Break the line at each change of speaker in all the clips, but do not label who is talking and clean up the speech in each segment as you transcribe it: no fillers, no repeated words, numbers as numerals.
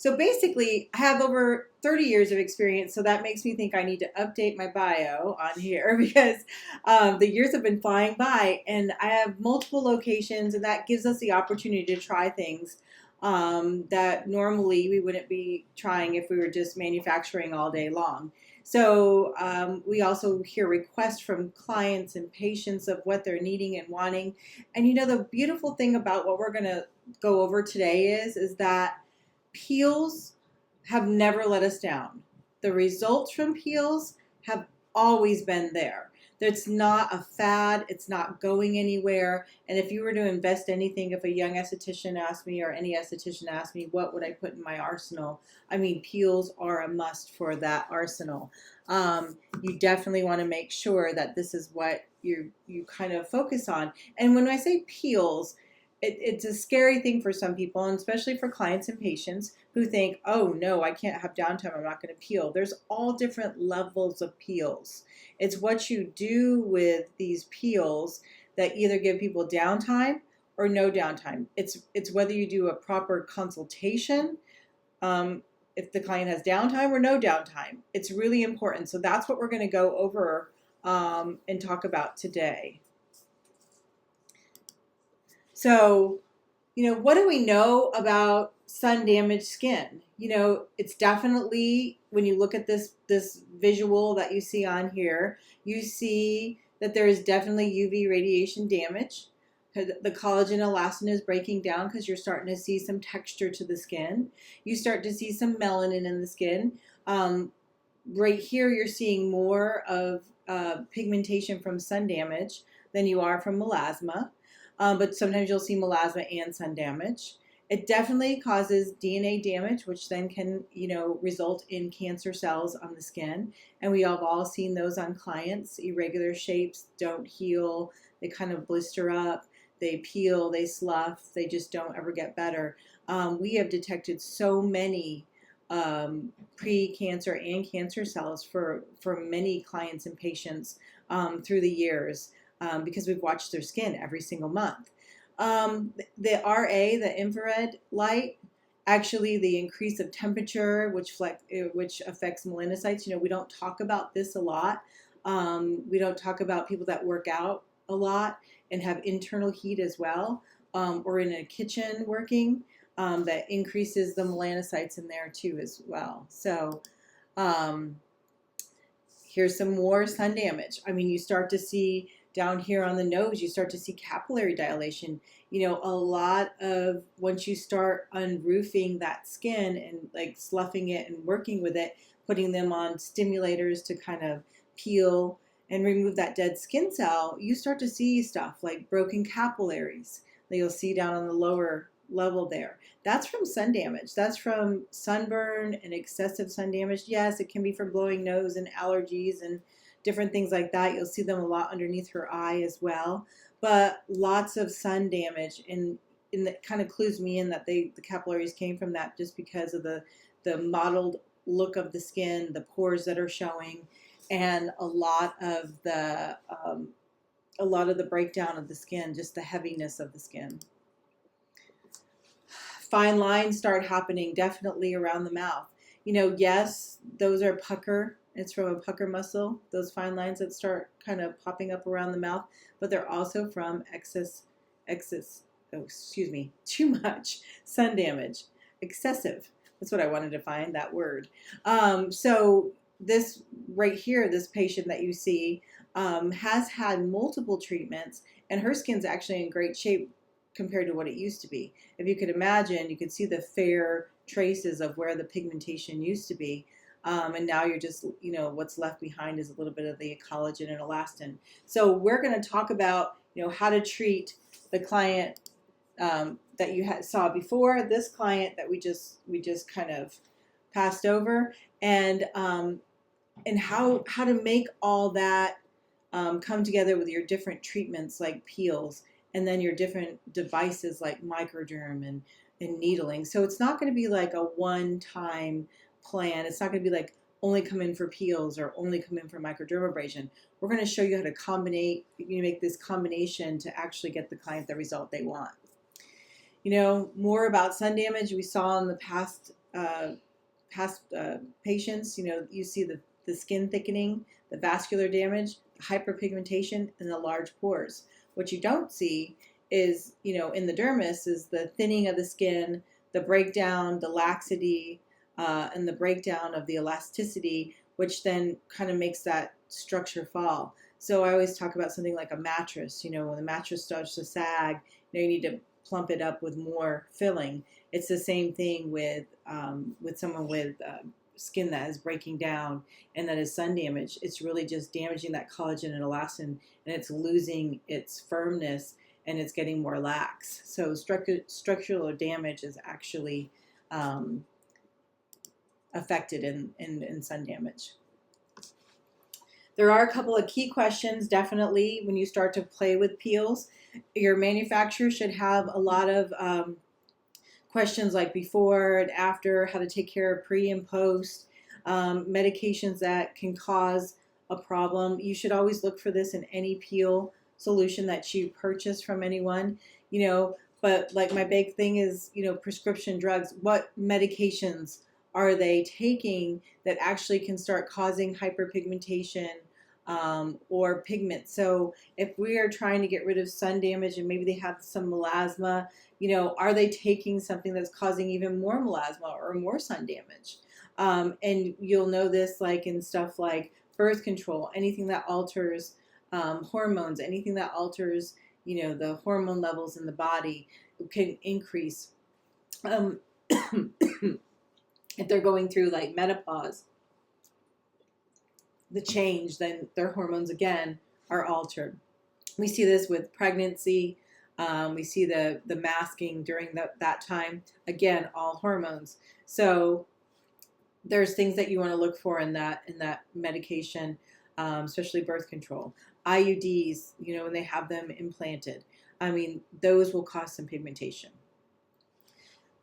So basically, I have over 30 years of experience, so that makes me think I need to update my bio on here because the years have been flying by, and I have multiple locations, and that gives us the opportunity to try things that normally we wouldn't be trying if we were just manufacturing all day long. So we also hear requests from clients and patients of what they're needing and wanting. And you know, the beautiful thing about what we're going to go over today is that peels have never let us down. The results from peels have always been there. It's not a fad. It's not going anywhere. And if you were to invest anything, if a young esthetician asked me or any esthetician asked me, what would I put in my arsenal? I mean, peels are a must for that arsenal. You definitely want to make sure that this is what you kind of focus on. And when I say peels, it's a scary thing for some people, and especially for clients and patients who think, oh no, I can't have downtime, I'm not going to peel. There's all different levels of peels. It's what you do with these peels that either give people downtime or no downtime. It's whether you do a proper consultation, if the client has downtime or no downtime. It's really important. So that's what we're going to go over and talk about today. So, you know, what do we know about sun-damaged skin? You know, it's definitely, when you look at this visual that you see on here, you see that there is definitely UV radiation damage. The collagen elastin is breaking down because you're starting to see some texture to the skin. You start to see some melanin in the skin. Right here, you're seeing more of pigmentation from sun damage than you are from melasma. But sometimes you'll see melasma and sun damage. It definitely causes DNA damage, which then can, you know, result in cancer cells on the skin. And we have all seen those on clients. Irregular shapes don't heal. They kind of blister up. They peel. They slough. They just don't ever get better. We have detected so many pre-cancer and cancer cells for many clients and patients through the years. Because we've watched their skin every single month. The RA, the infrared light, actually the increase of temperature, which affects melanocytes. You know, we don't talk about this a lot. We don't talk about people that work out a lot and have internal heat as well, or in a kitchen working, that increases the melanocytes in there too as well. So here's some more sun damage. I mean, you start to see down here on the nose, you start to see capillary dilation. You know, a lot of, once you start unroofing that skin and like sloughing it and working with it, putting them on stimulators to kind of peel and remove that dead skin cell, you start to see stuff like broken capillaries that you'll see down on the lower level there. That's from sun damage. That's from sunburn and excessive sun damage. Yes, it can be from blowing nose and allergies and different things like that. You'll see them a lot underneath her eye as well. But lots of sun damage, and that kind of clues me in that the capillaries came from that, just because of the mottled look of the skin, the pores that are showing, and a lot of the breakdown of the skin, just the heaviness of the skin. Fine lines start happening definitely around the mouth. You know, yes, those are pucker. It's from a pucker muscle, those fine lines that start kind of popping up around the mouth, but they're also from too much sun damage. Excessive. That's what I wanted to find, that word. So this right here, this patient that you see has had multiple treatments, and her skin's actually in great shape compared to what it used to be. If you could imagine, you could see the fair traces of where the pigmentation used to be. And now you're just, you know, what's left behind is a little bit of the collagen and elastin. So we're going to talk about, you know, how to treat the client that you saw before, this client that we just kind of passed over, and how to make all that come together with your different treatments like peels, and then your different devices like microderm and needling. So it's not going to be like a one-time plan. It's not going to be like only come in for peels or only come in for microdermabrasion. We're going to show you how to make this combination to actually get the client the result they want. You know, more about sun damage. We saw in the past past patients, you see the skin thickening, the vascular damage, the hyperpigmentation, and the large pores. What you don't see is, in the dermis is the thinning of the skin, the breakdown, the laxity, and the breakdown of the elasticity, which then kind of makes that structure fall. So I always talk about something like a mattress. When the mattress starts to sag, you need to plump it up with more filling. It's the same thing with someone with skin that is breaking down and that is sun damage. It's really just damaging that collagen and elastin, and it's losing its firmness and it's getting more lax. So structural damage is actually affected in sun damage. There are a couple of key questions, definitely, when you start to play with peels. Your manufacturer should have a lot of questions like before and after, how to take care of pre and post, medications that can cause a problem. You should always look for this in any peel solution that you purchase from anyone, but like my big thing is, prescription drugs. What medications are they taking that actually can start causing hyperpigmentation or pigment? So if we are trying to get rid of sun damage and maybe they have some melasma, are they taking something that's causing even more melasma or more sun damage? And you'll know this like in stuff like birth control, anything that alters hormones, anything that alters, the hormone levels in the body can increase. If they're going through like menopause, the change, then their hormones again are altered. We see this with pregnancy. We see the masking during that time. Again, all hormones. So there's things that you want to look for in that medication, especially birth control. IUDs, when they have them implanted. Those will cause some pigmentation.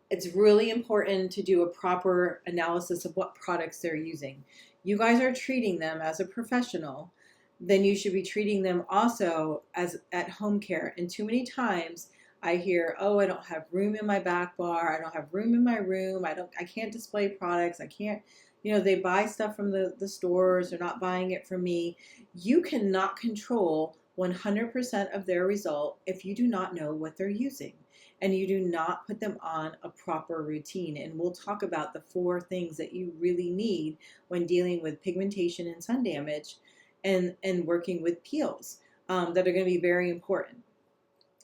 It's really important to do a proper analysis of what products they're using. You guys are treating them as a professional, then you should be treating them also as at home care. And too many times I hear, oh, I don't have room in my back bar, I don't have room in my room, I can't display products, I can't, they buy stuff from the stores, they're not buying it from me. You cannot control 100% of their result if you do not know what they're using and you do not put them on a proper routine. And we'll talk about the 4 things that you really need when dealing with pigmentation and sun damage and working with peels that are going to be very important.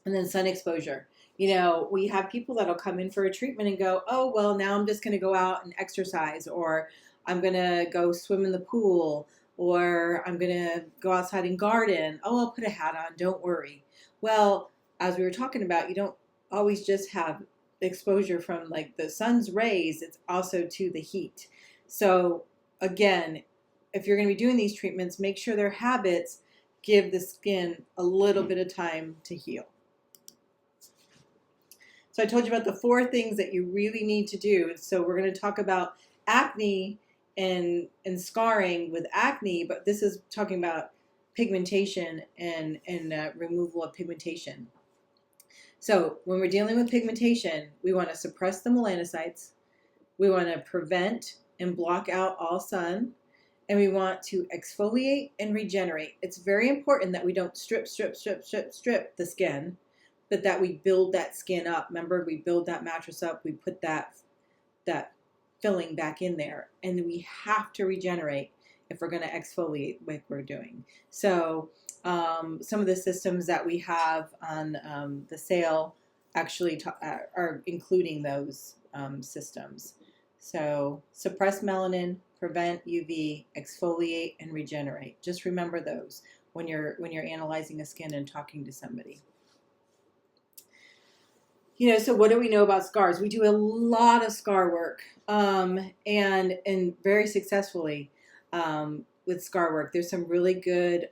And then sun exposure. We have people that'll come in for a treatment and go, oh, well, now I'm just going to go out and exercise, or I'm going to go swim in the pool, or I'm going to go outside and garden. Oh, I'll put a hat on, don't worry. Well, as we were talking about, you don't always just have exposure from like the sun's rays, it's also to the heat. So again, if you're going to be doing these treatments, make sure their habits give the skin a little bit of time to heal. So I told you about the 4 things that you really need to do. So we're going to talk about acne and scarring with acne, but this is talking about pigmentation and removal of pigmentation. So when we're dealing with pigmentation, we want to suppress the melanocytes, we want to prevent and block out all sun, and we want to exfoliate and regenerate. It's very important that we don't strip the skin, but that we build that skin up. Remember, we build that mattress up, we put that filling back in there, and then we have to regenerate if we're going to exfoliate like we're doing. So some of the systems that we have on the sale actually are including those systems. So suppress melanin, prevent UV, exfoliate, and regenerate. Just remember those when you're analyzing a skin and talking to somebody. So what do we know about scars? We do a lot of scar work, and very successfully with scar work. There's some really good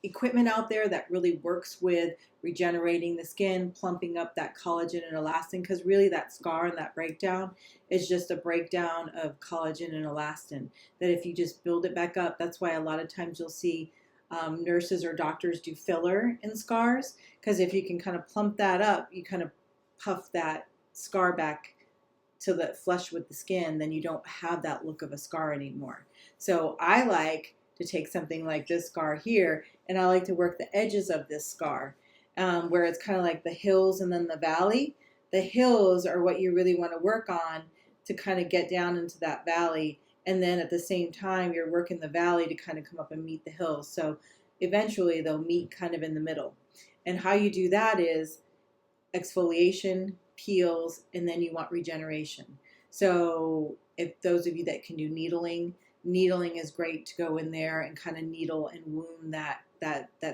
equipment out there that really works with regenerating the skin, plumping up that collagen and elastin, because really that scar and that breakdown is just a breakdown of collagen and elastin, that if you just build it back up, that's why a lot of times you'll see nurses or doctors do filler in scars, because if you can kind of plump that up, you kind of puff that scar back till that flush with the skin, then you don't have that look of a scar anymore. So I like to take something like this scar here, and I like to work the edges of this scar, where it's kind of like the hills and then the valley. The hills are what you really want to work on to kind of get down into that valley, and then at the same time you're working the valley to kind of come up and meet the hills. So eventually they'll meet kind of in the middle. And how you do that is exfoliation, peels, and then you want regeneration. So if those of you that can do needling, needling is great to go in there and kind of needle and wound that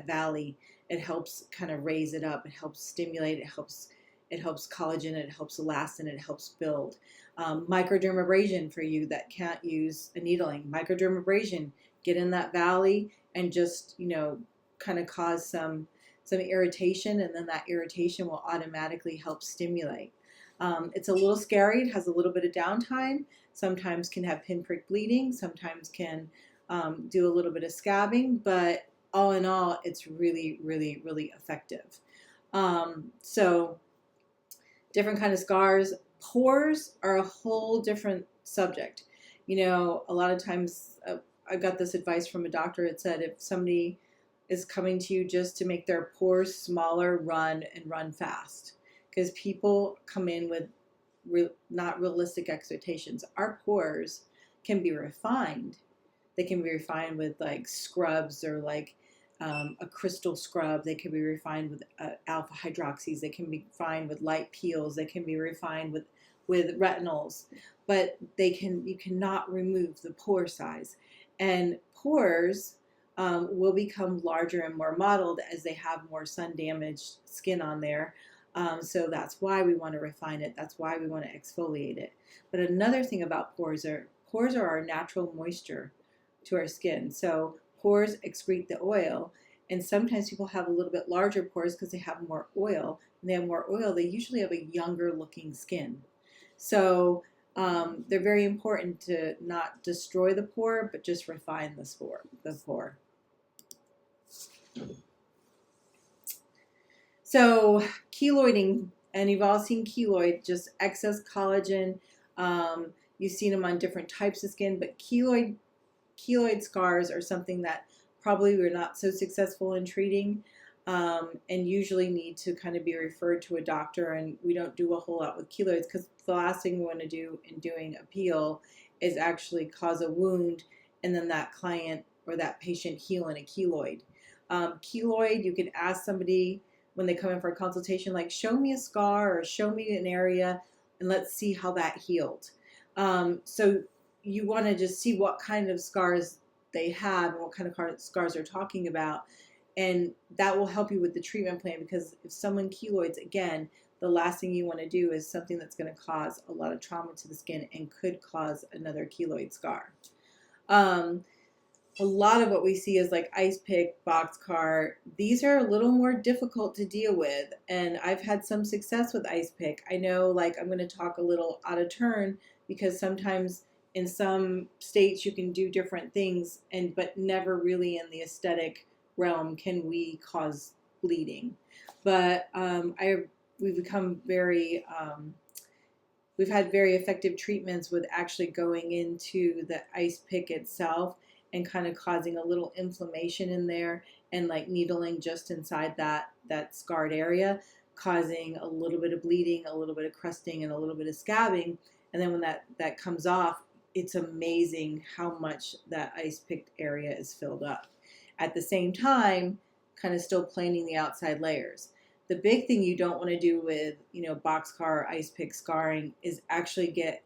valley. It helps kind of raise it up. It helps stimulate. It helps collagen. It helps elastin. It helps build. Microdermabrasion for you that can't use a needling. Microdermabrasion, get in that valley and just, you know, kind of cause some irritation, and then that irritation will automatically help stimulate. It's a little scary. It has a little bit of downtime. Sometimes can have pinprick bleeding. Sometimes can do a little bit of scabbing, but all in all, it's really, really, really effective. So different kind of scars. Pores are a whole different subject. You know, a lot of times I got this advice from a doctor. It said if somebody is coming to you just to make their pores smaller, run fast. Because people come in with not realistic expectations. Our pores can be refined. They can be refined with like scrubs or like a crystal scrub. They can be refined with alpha hydroxys. They can be refined with light peels. They can be refined with retinols. But you cannot remove the pore size. And pores will become larger and more mottled as they have more sun damaged skin on there. So that's why we want to refine it. That's why we want to exfoliate it. But another thing about pores are our natural moisture to our skin. So pores excrete the oil, and sometimes people have a little bit larger pores because they have more oil. And they have more oil, they usually have a younger looking skin. So they're very important to not destroy the pore, but just refine the pore. So keloiding, and you've all seen keloid, just excess collagen. You've seen them on different types of skin, but keloid scars are something that probably we're not so successful in treating, and usually need to kind of be referred to a doctor. And we don't do a whole lot with keloids because the last thing we want to do in doing a peel is actually cause a wound and then that client or that patient heal in a keloid. Keloid, you can ask somebody when they come in for a consultation, like, show me a scar or show me an area and let's see how that healed. So you want to just see what kind of scars they have and what kind of scars they're talking about. And that will help you with the treatment plan, because if someone keloids, again, the last thing you want to do is something that's going to cause a lot of trauma to the skin and could cause another keloid scar. A lot of what we see is like ice pick, boxcar. These are a little more difficult to deal with, and I've had some success with ice pick. I know, like, I'm going to talk a little out of turn because sometimes in some states you can do different things, but never really in the aesthetic realm can we cause bleeding. But we've become very we've had very effective treatments with actually going into the ice pick itself and kind of causing a little inflammation in there, and like needling just inside that scarred area, causing a little bit of bleeding, a little bit of crusting, and a little bit of scabbing. And then when that comes off, it's amazing how much that ice picked area is filled up. At the same time, kind of still planing the outside layers. The big thing you don't want to do with, boxcar or ice pick scarring is actually get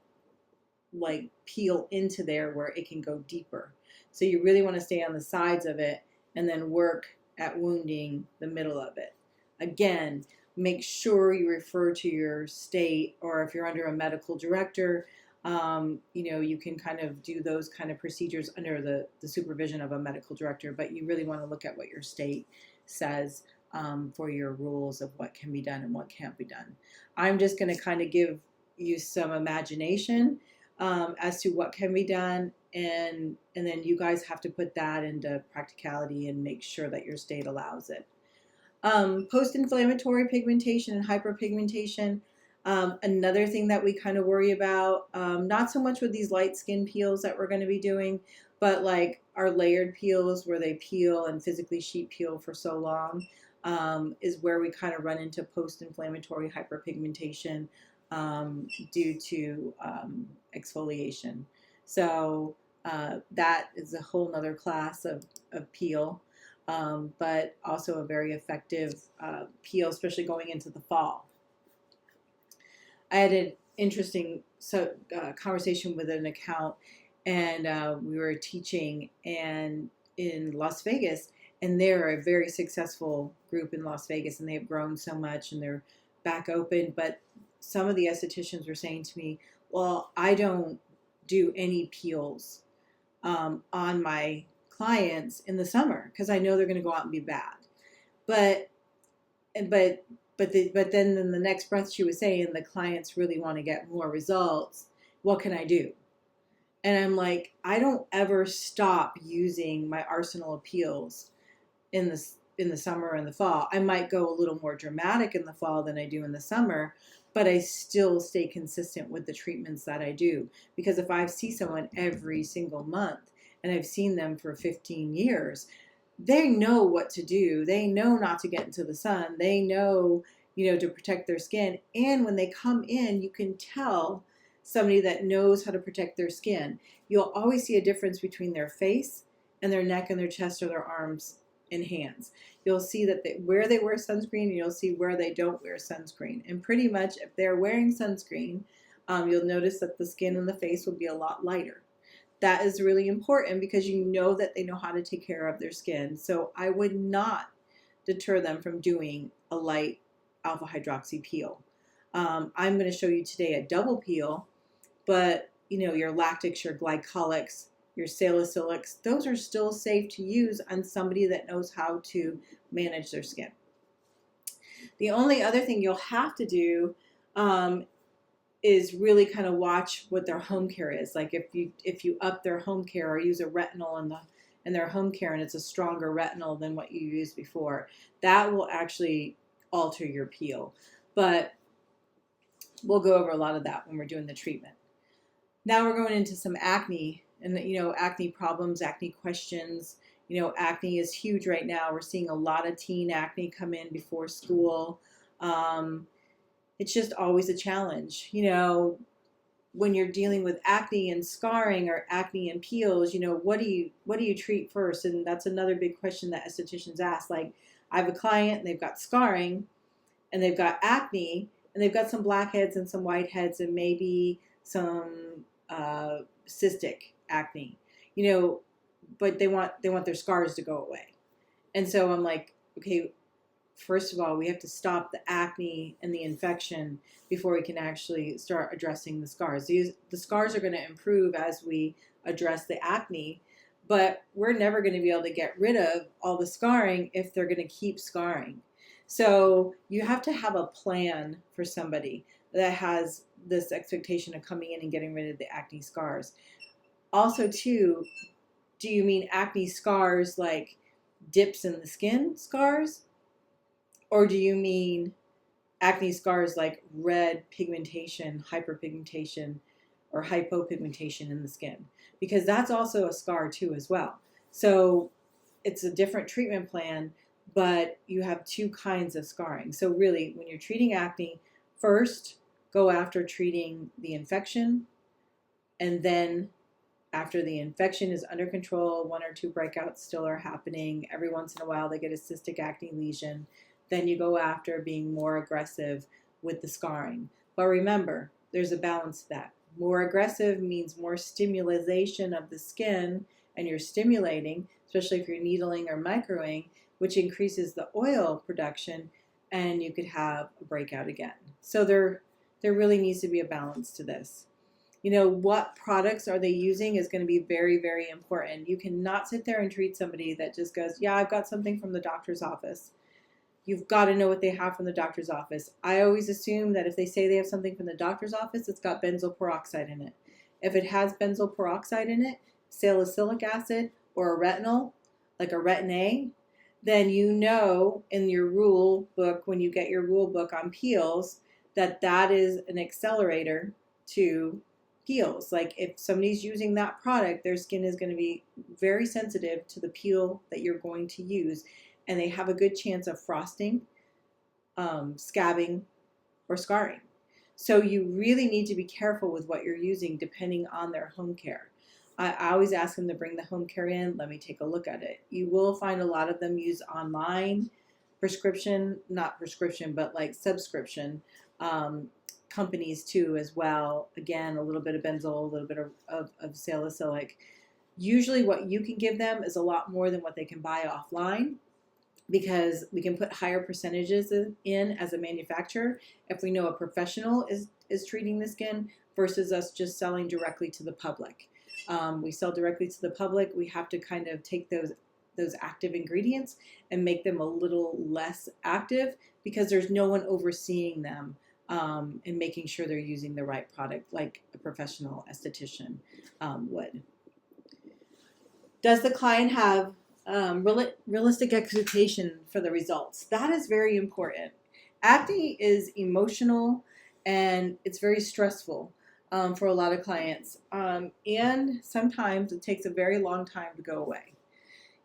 like peel into there where it can go deeper. So you really want to stay on the sides of it and then work at wounding the middle of it. Again, make sure you refer to your state, or if you're under a medical director, you can kind of do those kind of procedures under the supervision of a medical director, but you really want to look at what your state says for your rules of what can be done and what can't be done. I'm just going to kind of give you some imagination as to what can be done, and then you guys have to put that into practicality and make sure that your state allows it. Post-inflammatory pigmentation and hyperpigmentation. Another thing that we kind of worry about, not so much with these light skin peels that we're going to be doing, but like our layered peels where they peel and physically sheet peel for so long, is where we kind of run into post-inflammatory hyperpigmentation due to exfoliation. So that is a whole nother class of peel, but also a very effective peel, especially going into the fall. I had an interesting conversation with an account, and we were teaching in Las Vegas, and they're a very successful group in Las Vegas, and they've grown so much, and they're back open. But some of the estheticians were saying to me, well, I don't do any peels on my clients in the summer because I know they're going to go out and be bad. But then in the next breath she was saying the clients really want to get more results. What can I do? And I'm like, I don't ever stop using my arsenal of peels in the summer and the fall. I might go a little more dramatic in the fall than I do in the summer, but I still stay consistent with the treatments that I do. Because if I see someone every single month and I've seen them for 15 years, they know what to do. They know not to get into the sun. They know, to protect their skin. And when they come in, you can tell somebody that knows how to protect their skin. You'll always see a difference between their face and their neck and their chest or their arms and hands. You'll see that where they wear sunscreen, and you'll see where they don't wear sunscreen. And pretty much if they're wearing sunscreen, you'll notice that the skin and the face will be a lot lighter. That is really important because you know that they know how to take care of their skin. So I would not deter them from doing a light alpha hydroxy peel. I'm going to show you today a double peel, but your lactics, your glycolics, your salicylics, those are still safe to use on somebody that knows how to manage their skin. The only other thing you'll have to do is really kind of watch what their home care is. Like if you up their home care or use a retinol in their home care and it's a stronger retinol than what you used before, that will actually alter your peel. But we'll go over a lot of that when we're doing the treatment. Now we're going into some acne and acne problems, acne questions. Acne is huge right now. We're seeing a lot of teen acne come in before school. It's just always a challenge. When you're dealing with acne and scarring or acne and peels, what do you treat first? And that's another big question that estheticians ask. Like, I have a client and they've got scarring and they've got acne and they've got some blackheads and some whiteheads and maybe some cystic acne, but they want their scars to go away. And so I'm like, okay, first of all, we have to stop the acne and the infection before we can actually start addressing the scars. The scars are going to improve as we address the acne, but we're never going to be able to get rid of all the scarring if they're going to keep scarring. So you have to have a plan for somebody that has this expectation of coming in and getting rid of the acne scars. Also, too, do you mean acne scars like dips in the skin scars? Or do you mean acne scars like red pigmentation, hyperpigmentation, or hypopigmentation in the skin? Because that's also a scar too as well. So it's a different treatment plan, but you have two kinds of scarring. So really, when you're treating acne, first go after treating the infection, and then after the infection is under control, 1 or 2 breakouts still are happening. Every once in a while they get a cystic acne lesion. Then you go after being more aggressive with the scarring. But remember, there's a balance to that. More aggressive means more stimulation of the skin, and you're stimulating, especially if you're needling or microing, which increases the oil production, and you could have a breakout again. So there really needs to be a balance to this. What products are they using is going to be very, very important. You cannot sit there and treat somebody that just goes, yeah, I've got something from the doctor's office. You've got to know what they have from the doctor's office. I always assume that if they say they have something from the doctor's office, it's got benzoyl peroxide in it. If it has benzoyl peroxide in it, salicylic acid, or a retinol, like a retin-A, then in your rule book, when you get your rule book on peels, that is an accelerator to peels. Like if somebody's using that product, their skin is going to be very sensitive to the peel that you're going to use, and they have a good chance of frosting, scabbing, or scarring. So you really need to be careful with what you're using depending on their home care. I always ask them to bring the home care in. Let me take a look at it. You will find a lot of them use online prescription, not prescription, but like subscription companies too as well. Again, a little bit of benzoyl, a little bit of salicylic. Usually what you can give them is a lot more than what they can buy offline, because we can put higher percentages in as a manufacturer if we know a professional is treating the skin versus us just selling directly to the public. We sell directly to the public. We have to kind of take those active ingredients and make them a little less active, because there's no one overseeing them and making sure they're using the right product like a professional esthetician would. Does the client have realistic expectation for the results? That is very important. Acne is emotional and it's very stressful for a lot of clients, and sometimes it takes a very long time to go away.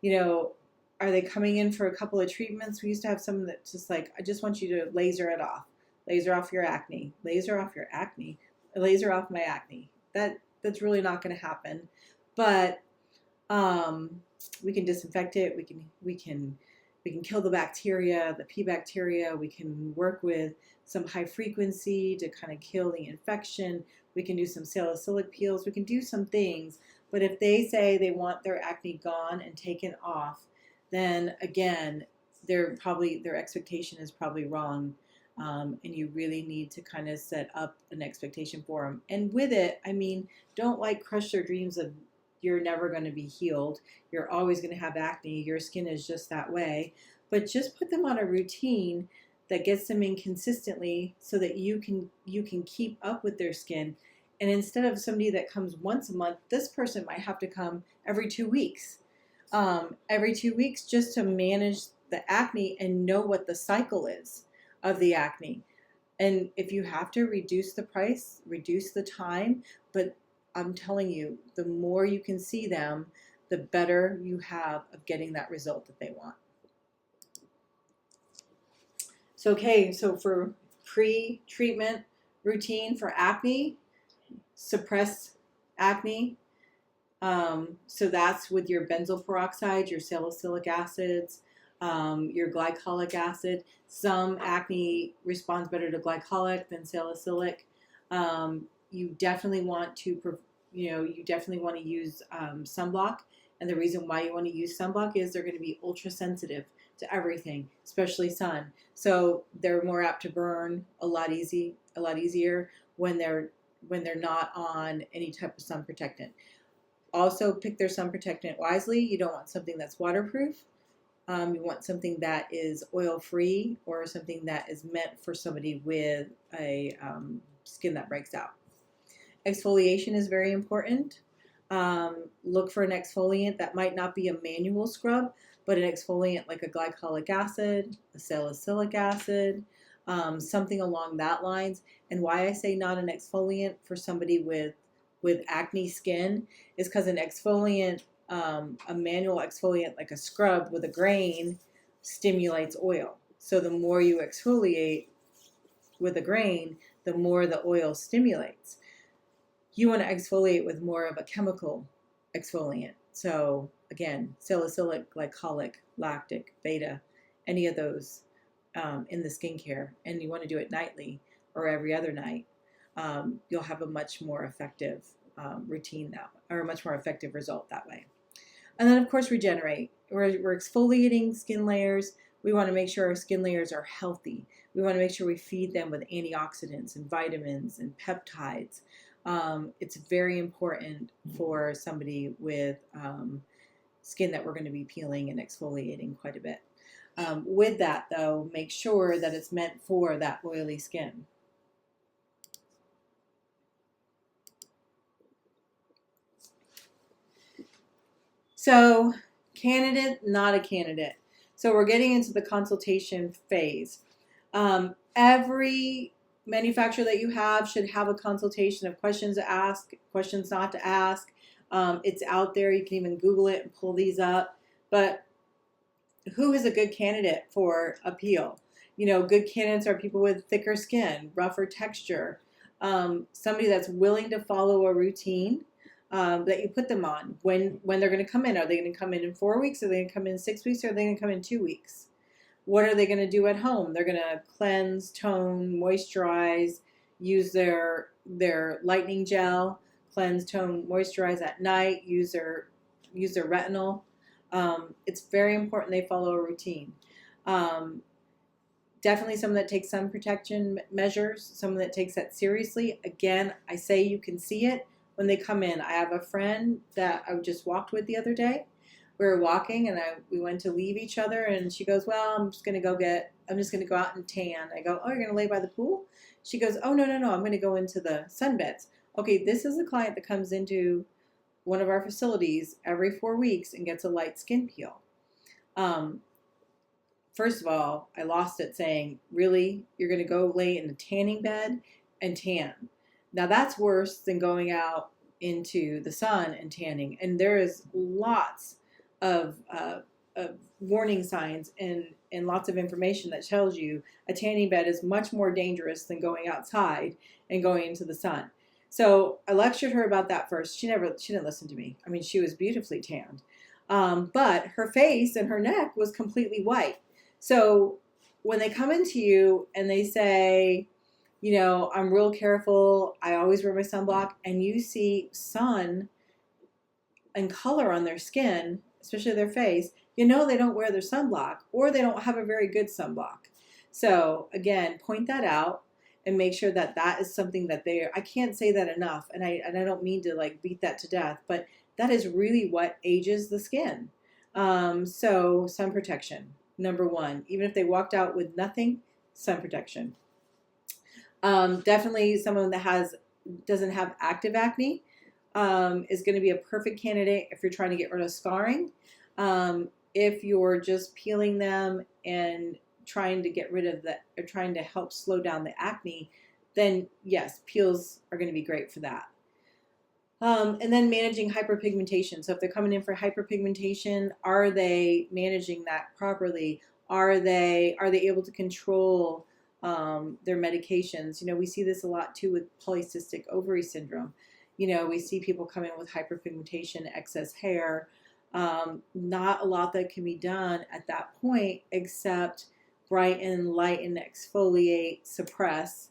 You know, are they coming in for a couple of treatments? We used to have some that just like, I just want you to laser it off. Laser off your acne. Laser off your acne. Laser off my acne. That's really not going to happen. But we can disinfect it. We can kill the bacteria, the P bacteria. We can work with some high frequency to kind of kill the infection. We can do some salicylic peels. We can do some things. But if they say they want their acne gone and taken off, then again, their expectation is probably wrong. And you really need to kind of set up an expectation for them. And with it, I mean, don't like crush their dreams of you're never going to be healed. You're always going to have acne. Your skin is just that way. But just put them on a routine that gets them in consistently so that you can keep up with their skin. And instead of somebody that comes once a month, this person might have to come every 2 weeks. Every 2 weeks just to manage the acne and know what the cycle is of the acne. And if you have to reduce the price, reduce the time, but I'm telling you, the more you can see them, the better you have of getting that result that they want. So, okay, so for pre-treatment routine for acne, suppress acne. So that's with your benzoyl peroxide, your salicylic acids, your glycolic acid. Some acne responds better to glycolic than salicylic. You definitely want to, use sunblock. And the reason why you want to use sunblock is they're going to be ultra sensitive to everything, especially sun. So they're more apt to burn a lot easier when they're not on any type of sun protectant. Also, pick their sun protectant wisely. You don't want something that's waterproof. You want something that is oil-free or something that is meant for somebody with a skin that breaks out. Exfoliation is very important. Look for an exfoliant that might not be a manual scrub, but an exfoliant like a glycolic acid, a salicylic acid, something along that lines. And why I say not an exfoliant for somebody with acne skin is because an exfoliant, a manual exfoliant like a scrub with a grain, stimulates oil. So the more you exfoliate with a grain, the more the oil stimulates. You want to exfoliate with more of a chemical exfoliant. So again, salicylic, glycolic, lactic, beta, any of those in the skincare, and you want to do it nightly or every other night, you'll have a much more effective routine or a much more effective result that way. And then of course regenerate. We're exfoliating skin layers. We want to make sure our skin layers are healthy. We want to make sure we feed them with antioxidants and vitamins and peptides. It's very important for somebody with skin that we're going to be peeling and exfoliating quite a bit. With that, though, make sure that it's meant for that oily skin. So, candidate, not a candidate. So we're getting into the consultation phase. Every manufacturer that you have should have a consultation of questions to ask, questions not to ask. It's out there. You can even Google it and pull these up. But who is a good candidate for a peel? You know, good candidates are people with thicker skin, rougher texture, somebody that's willing to follow a routine that you put them on. When they're going to come in, are they going to come in 4 weeks? Are they going to come in 6 weeks? Or are they going to come in 2 weeks? What are they going to do at home? They're going to cleanse, tone, moisturize, use their lightening gel, cleanse, tone, moisturize at night, use their retinol. It's very important they follow a routine. Definitely someone that takes sun protection measures, someone that takes that seriously. Again, I say you can see it when they come in. I have a friend that I just walked with the other day. We were walking and we went to leave each other, and she goes, well, I'm just going to go out and tan. I go, oh, you're going to lay by the pool? She goes, oh, no, I'm going to go into the sunbeds. Okay, this is a client that comes into one of our facilities every 4 weeks and gets a light skin peel. First of all, I lost it saying, really, you're going to go lay in a tanning bed and tan? Now that's worse than going out into the sun and tanning. And there is lots of warning signs and lots of information that tells you a tanning bed is much more dangerous than going outside and going into the sun. So I lectured her about that first. She didn't listen to me. I mean, she was beautifully tanned, but her face and her neck was completely white. So when they come into you and they say, you know, I'm real careful, I always wear my sunblock, and you see sun and color on their skin, especially their face, you know they don't wear their sunblock, or they don't have a very good sunblock. So again, point that out and make sure that that is something that I can't say that enough, and I don't mean to like beat that to death, but that is really what ages the skin. So sun protection, number one. Even if they walked out with nothing, sun protection. Definitely someone that doesn't have active acne is going to be a perfect candidate if you're trying to get rid of scarring. If you're just peeling them and trying to get rid of or trying to help slow down the acne, then yes, peels are going to be great for that. And then managing hyperpigmentation. So if they're coming in for hyperpigmentation, are they managing that properly? Are they able to control their medications? You know, we see this a lot too with polycystic ovary syndrome. You know, we see people come in with hyperpigmentation, excess hair. Not a lot that can be done at that point except brighten, lighten, exfoliate, suppress,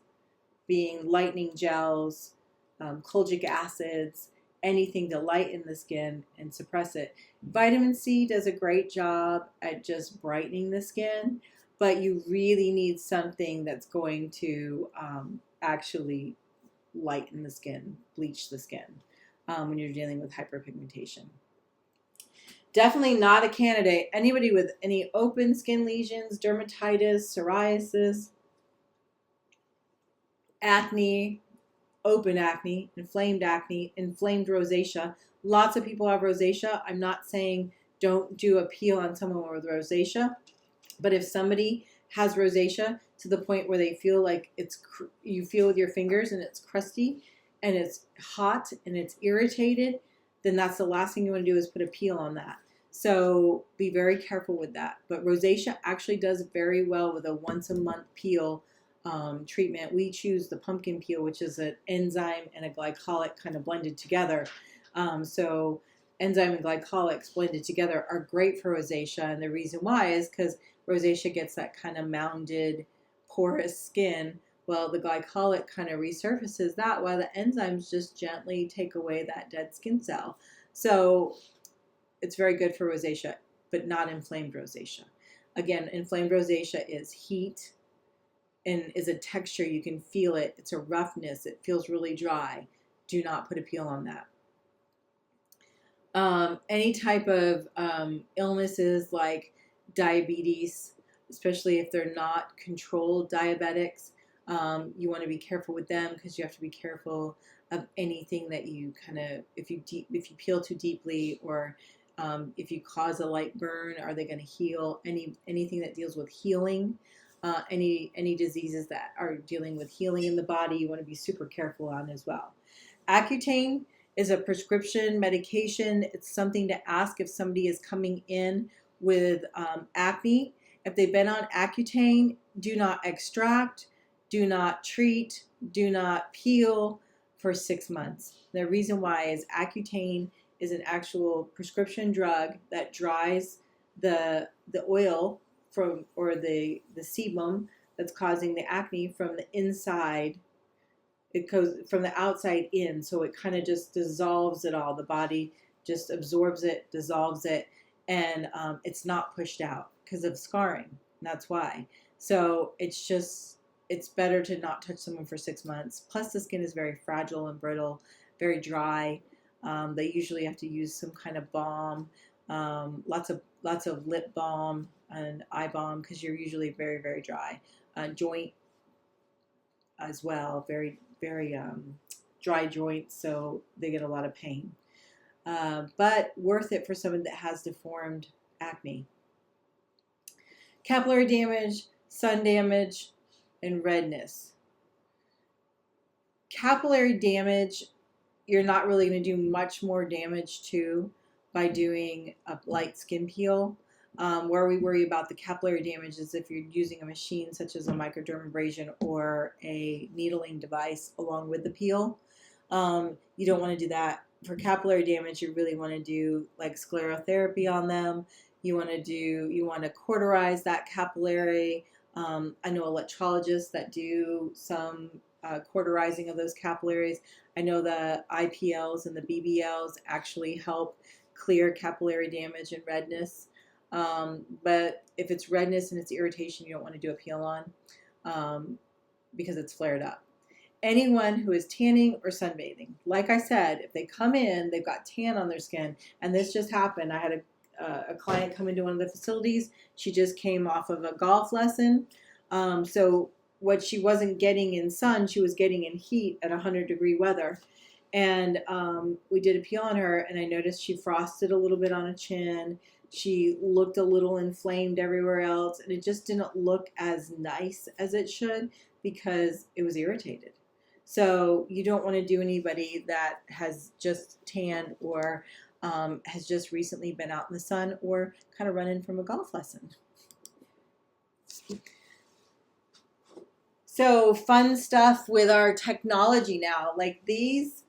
being lightening gels, kojic acids, anything to lighten the skin and suppress it. Vitamin C does a great job at just brightening the skin, but you really need something that's going to actually lighten the skin, bleach the skin when you're dealing with hyperpigmentation. Definitely not a candidate. Anybody with any open skin lesions, dermatitis, psoriasis, acne, open acne, inflamed rosacea. Lots of people have rosacea. I'm not saying don't do a peel on someone with rosacea, but if somebody has rosacea to the point where they feel like you feel with your fingers and it's crusty and it's hot and it's irritated, then that's the last thing you want to do is put a peel on that. So be very careful with that. But rosacea actually does very well with a once a month peel treatment. We choose the pumpkin peel, which is an enzyme and a glycolic kind of blended together. So enzyme and glycolics blended together are great for rosacea. And the reason why is because rosacea gets that kind of mounded, porous skin. Well, the glycolic kind of resurfaces that while the enzymes just gently take away that dead skin cell. So it's very good for rosacea, but not inflamed rosacea. Again, inflamed rosacea is heat and is a texture. You can feel it. It's a roughness. It feels really dry. Do not put a peel on that. Any type of illnesses like diabetes, especially if they're not controlled diabetics, you want to be careful with them because you have to be careful of anything that you kind of, if you peel too deeply, or if you cause a light burn, are they going to heal? Anything that deals with healing. any diseases that are dealing with healing in the body, you want to be super careful on as well. Accutane is a prescription medication. It's something to ask if somebody is coming in with acne. If they've been on Accutane, do not extract, do not treat, do not peel for 6 months. The reason why is Accutane is an actual prescription drug that dries the oil from, or the sebum that's causing the acne from the inside. It goes from the outside in, so it kind of just dissolves it all. The body just absorbs it, dissolves it, and it's not pushed out because of scarring. That's why. So it's better to not touch someone for 6 months. Plus, the skin is very fragile and brittle, very dry. They usually have to use some kind of balm, lots of lip balm and eye balm, because you're usually very, very dry. Joint as well, very, very dry joints, so they get a lot of pain. But worth it for someone that has deformed acne. Capillary damage, sun damage, and redness. Capillary damage, you're not really going to do much more damage to by doing a light skin peel. Where we worry about the capillary damage is if you're using a machine such as a microdermabrasion or a needling device along with the peel. You don't want to do that. For capillary damage, you really want to do like sclerotherapy on them. You want to cauterize that capillary. I know electrologists that do some cauterizing of those capillaries. I know the IPLs and the BBLs actually help clear capillary damage and redness. But if it's redness and it's irritation, you don't want to do a peel on because it's flared up. Anyone who is tanning or sunbathing, like I said, if they come in, they've got tan on their skin, and this just happened. I had a client come into one of the facilities. She just came off of a golf lesson. So what she wasn't getting in sun, she was getting in heat at 100-degree weather. And we did a peel on her, and I noticed she frosted a little bit on her chin. She looked a little inflamed everywhere else, and it just didn't look as nice as it should because it was irritated. So you don't want to do anybody that has just tanned or has just recently been out in the sun or kind of run in from a golf lesson. So fun stuff with our technology now, like these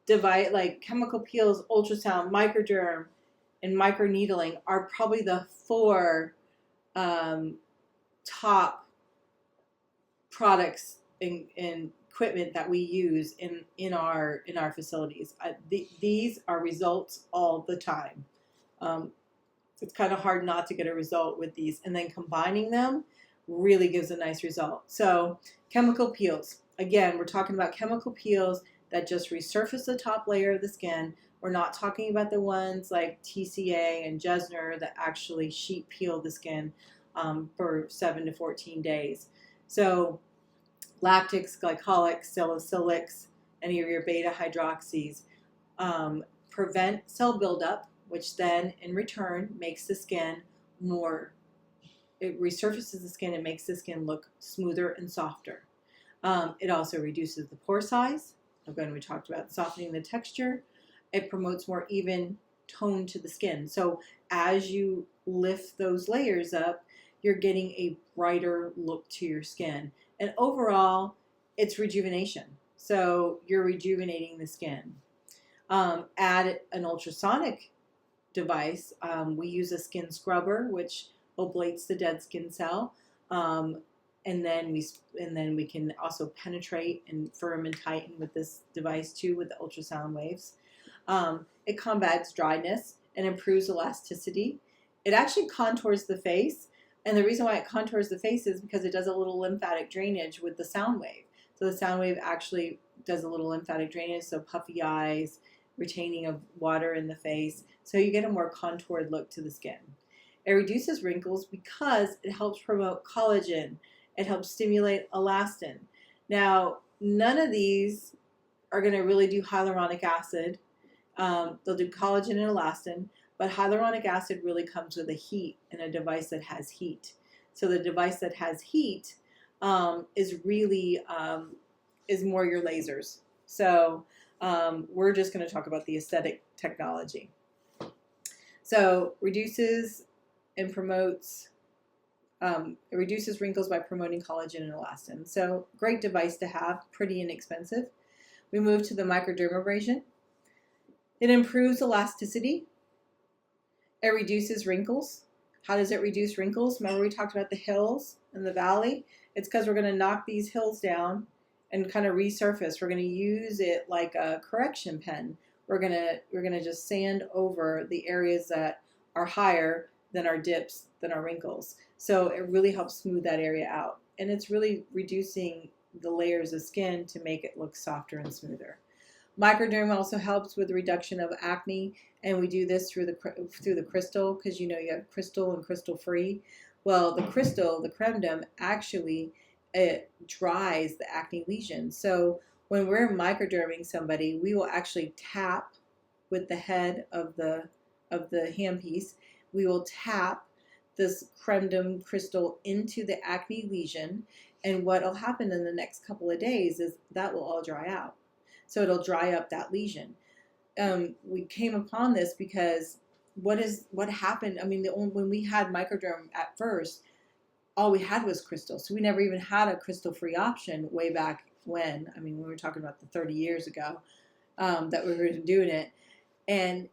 like chemical peels, ultrasound, microderm, and microneedling are probably the 4 top products and equipment that we use in our facilities. These are results all the time. It's kind of hard not to get a result with these, and then combining them really gives a nice result. So chemical peels, again, we're talking about chemical peels that just resurface the top layer of the skin. We're not talking about the ones like TCA and Jessner that actually sheet peel the skin for 7 to 14 days. So lactics, glycolics, salicylics, any of your beta hydroxys prevent cell buildup, which then in return makes the skin more, it resurfaces the skin and makes the skin look smoother and softer. It also reduces the pore size. Again, we talked about softening the texture. It promotes more even tone to the skin. So as you lift those layers up, you're getting a brighter look to your skin. And overall, it's rejuvenation. So you're rejuvenating the skin. Add an ultrasonic device. We use a skin scrubber, which oblates the dead skin cell. And then we can also penetrate and firm and tighten with this device too, with the ultrasound waves. It combats dryness and improves elasticity. It actually contours the face, and the reason why it contours the face is because it does a little lymphatic drainage with the sound wave. So the sound wave actually does a little lymphatic drainage, so puffy eyes, retaining of water in the face, so you get a more contoured look to the skin. It reduces wrinkles because it helps promote collagen. It helps stimulate elastin. Now, none of these are going to really do hyaluronic acid. They'll do collagen and elastin, but hyaluronic acid really comes with a heat and a device that has heat. So the device that has heat is really is more your lasers. So we're just going to talk about the aesthetic technology. So reduces and promotes, it reduces wrinkles by promoting collagen and elastin. So great device to have, pretty inexpensive. We move to the microdermabrasion. It improves elasticity. It reduces wrinkles. How does it reduce wrinkles? Remember we talked about the hills and the valley? It's because we're going to knock these hills down and kind of resurface. We're going to use it like a correction pen. We're going to just sand over the areas that are higher than our dips, than our wrinkles. So it really helps smooth that area out. And it's really reducing the layers of skin to make it look softer and smoother. Microderm also helps with the reduction of acne, and we do this through the crystal, because you know you have crystal and crystal free. Well, the crystal, the cremdom, actually it dries the acne lesion. So when we're microderming somebody, we will actually tap with the head of the handpiece. We will tap this cremdom crystal into the acne lesion, and what will happen in the next couple of days is that will all dry out. So it'll dry up that lesion. We came upon this because what happened? I mean, when we had microderm at first, all we had was crystal. So we never even had a crystal-free option way back when. I mean, we were talking about the 30 years ago that we were doing it. And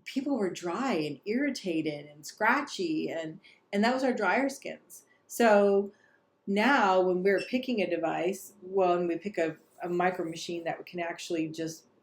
people were dry and irritated and scratchy, and that was our drier skins. So now when we're picking a device, well, when we pick a micro machine that can actually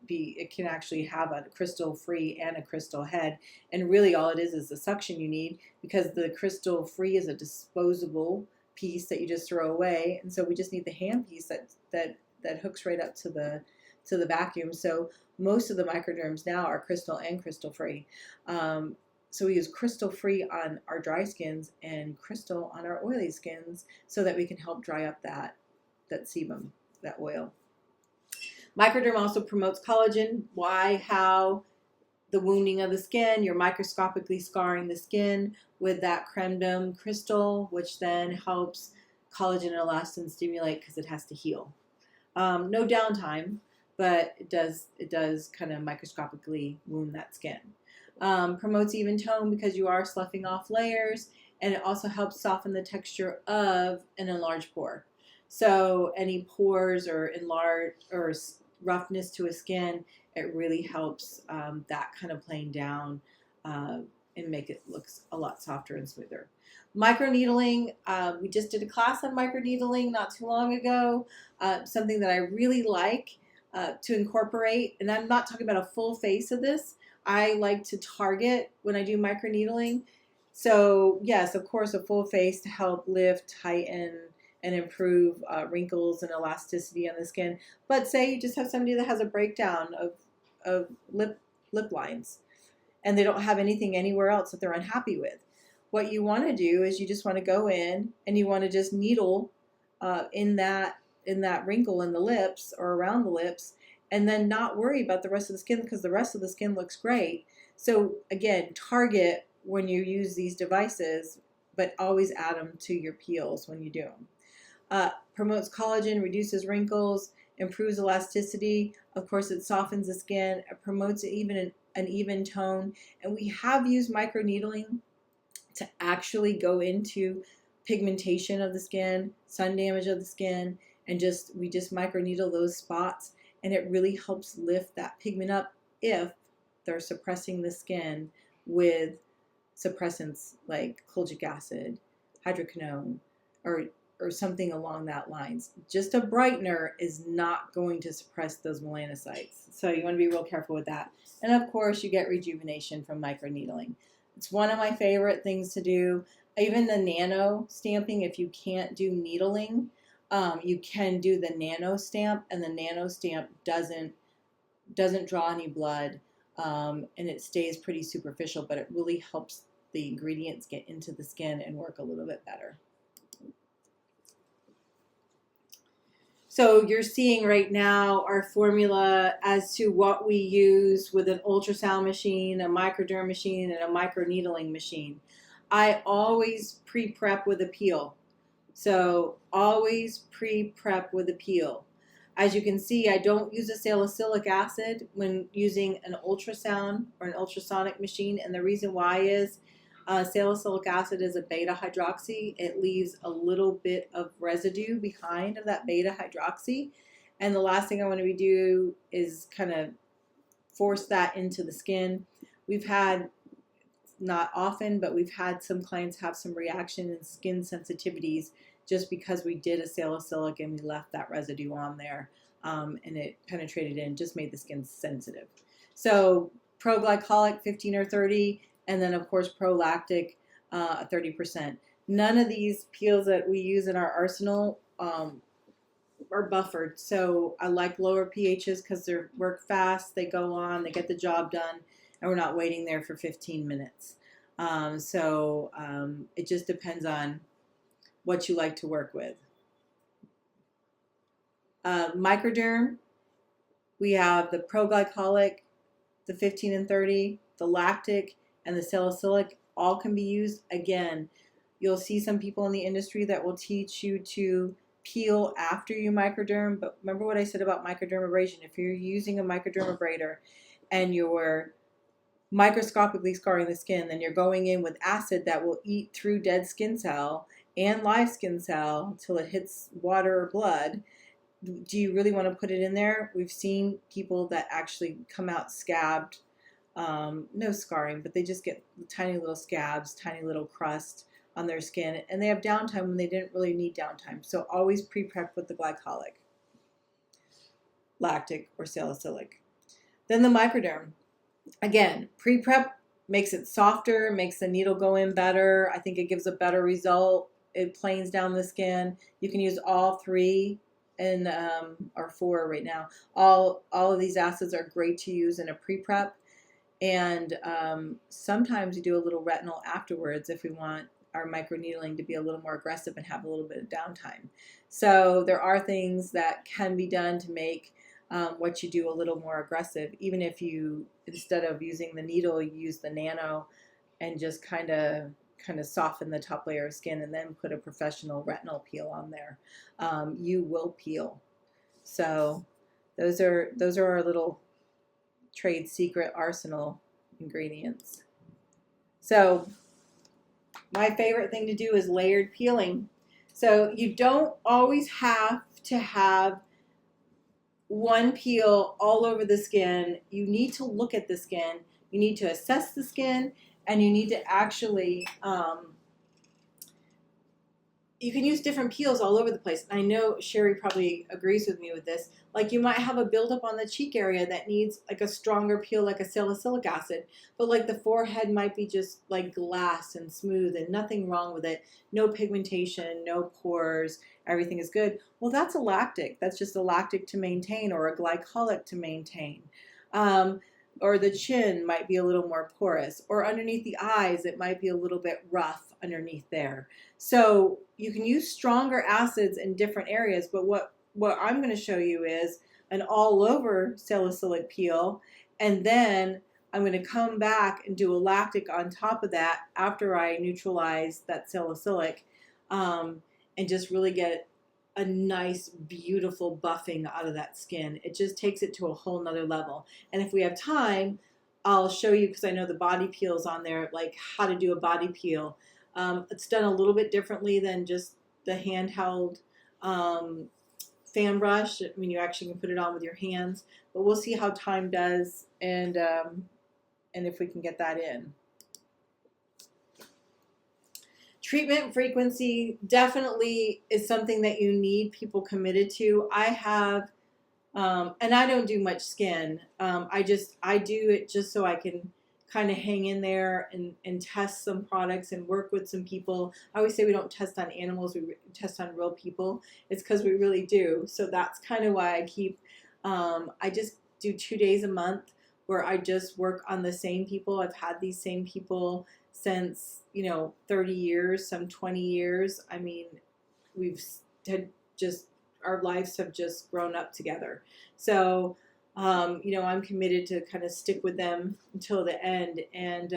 it can actually have a crystal free and a crystal head, and really all it is the suction you need, because the crystal free is a disposable piece that you just throw away, and so we just need the hand piece that hooks right up to the vacuum. So most of the microderms now are crystal and crystal free. So we use crystal free on our dry skins and crystal on our oily skins, so that we can help dry up that sebum, that oil. Microderm also promotes collagen. Why? How? The wounding of the skin. You're microscopically scarring the skin with that cremdom crystal, which then helps collagen and elastin stimulate because it has to heal. No downtime, but it does kind of microscopically wound that skin. Promotes even tone because you are sloughing off layers, and it also helps soften the texture of an enlarged pore. So any pores or enlarged or roughness to a skin, it really helps that kind of playing down and make it look a lot softer and smoother. Microneedling, we just did a class on microneedling not too long ago. Something that I really like to incorporate, and I'm not talking about a full face of this. I like to target when I do microneedling. So yes, of course, a full face to help lift, tighten, and improve wrinkles and elasticity on the skin. But say you just have somebody that has a breakdown of lip lines, and they don't have anything anywhere else that they're unhappy with. What you want to do is you just want to go in and you want to just needle in that wrinkle in the lips or around the lips, and then not worry about the rest of the skin, because the rest of the skin looks great. So again, target when you use these devices, but always add them to your peels when you do them. Promotes collagen, reduces wrinkles, improves elasticity. Of course, it softens the skin. It promotes even an even tone. And we have used microneedling to actually go into pigmentation of the skin, sun damage of the skin, and we just microneedle those spots, and it really helps lift that pigment up if they're suppressing the skin with suppressants like kojic acid, hydroquinone, or something along that lines. Just a brightener is not going to suppress those melanocytes. So you want to be real careful with that. And of course, you get rejuvenation from microneedling. It's one of my favorite things to do. Even the nano stamping, if you can't do needling, you can do the nano stamp, and the nano stamp doesn't draw any blood, and it stays pretty superficial, but it really helps the ingredients get into the skin and work a little bit better. So you're seeing right now our formula as to what we use with an ultrasound machine, a microderm machine, and a microneedling machine. I always pre-prep with a peel. So always pre-prep with a peel. As you can see, I don't use a salicylic acid when using an ultrasound or an ultrasonic machine. And the reason why is salicylic acid is a beta hydroxy. It leaves a little bit of residue behind of that beta hydroxy. And the last thing I want to do is kind of force that into the skin. We've had, not often, but we've had some clients have some reaction and skin sensitivities just because we did a salicylic and we left that residue on there, and it penetrated in, just made the skin sensitive. So pro-glycolic 15 or 30, and then of course pro-lactic 30%. None of these peels that we use in our arsenal are buffered. So I like lower pHs because they work fast, they go on, they get the job done, and we're not waiting there for 15 minutes. It just depends on what you like to work with. Microderm, we have the pro-glycolic, the 15 and 30, the lactic, and the salicylic. All can be used. Again, you'll see some people in the industry that will teach you to peel after you microderm, but remember what I said about microdermabrasion. If you're using a microdermabrator and you're microscopically scarring the skin, then you're going in with acid that will eat through dead skin cell and live skin cell until it hits water or blood. Do you really want to put it in there? We've seen people that actually come out scabbed, no scarring, but they just get tiny little scabs, tiny little crust on their skin, and they have downtime when they didn't really need downtime. So always pre-prep with the glycolic, lactic, or salicylic. Then the microderm. Again, pre-prep makes it softer, makes the needle go in better. I think it gives a better result. It planes down the skin. You can use all three and or four right now. All of these acids are great to use in a pre-prep. And sometimes you do a little retinol afterwards if we want our microneedling to be a little more aggressive and have a little bit of downtime. So there are things that can be done to make what you do a little more aggressive, even if you, instead of using the needle, you use the nano and just kind of soften the top layer of skin and then put a professional retinol peel on there. You will peel. So those are our little trade secret arsenal ingredients. So my favorite thing to do is layered peeling. So you don't always have to have one peel all over the skin. You need to look at the skin. You need to assess the skin, and you need to actually, you can use different peels all over the place. I know Sherry probably agrees with me with this. Like, you might have a buildup on the cheek area that needs like a stronger peel, like a salicylic acid, but like the forehead might be just like glass and smooth and nothing wrong with it. No pigmentation, no pores, everything is good. Well, that's a lactic. That's just a lactic to maintain, or a glycolic to maintain. Or the chin might be a little more porous, or underneath the eyes it might be a little bit rough underneath there. So you can use stronger acids in different areas, but what I'm going to show you is an all over salicylic peel, and then I'm going to come back and do a lactic on top of that after I neutralize that salicylic, and just really get a nice, beautiful buffing out of that skin. It just takes it to a whole nother level. And if we have time, I'll show you, because I know the body peel's on there, like how to do a body peel. It's done a little bit differently than just the handheld fan brush. I mean, you actually can put it on with your hands, but we'll see how time does, and if we can get that in. Treatment frequency definitely is something that you need people committed to. I have, and I don't do much skin. I do it just so I can kind of hang in there and test some products and work with some people. I always say we don't test on animals, we test on real people. It's because we really do. So that's kind of why I keep, I just do 2 days a month where I just work on the same people. I've had these same people since, 30 years, some 20 years. I mean, we've had just, our lives have just grown up together. So, I'm committed to kind of stick with them until the end. And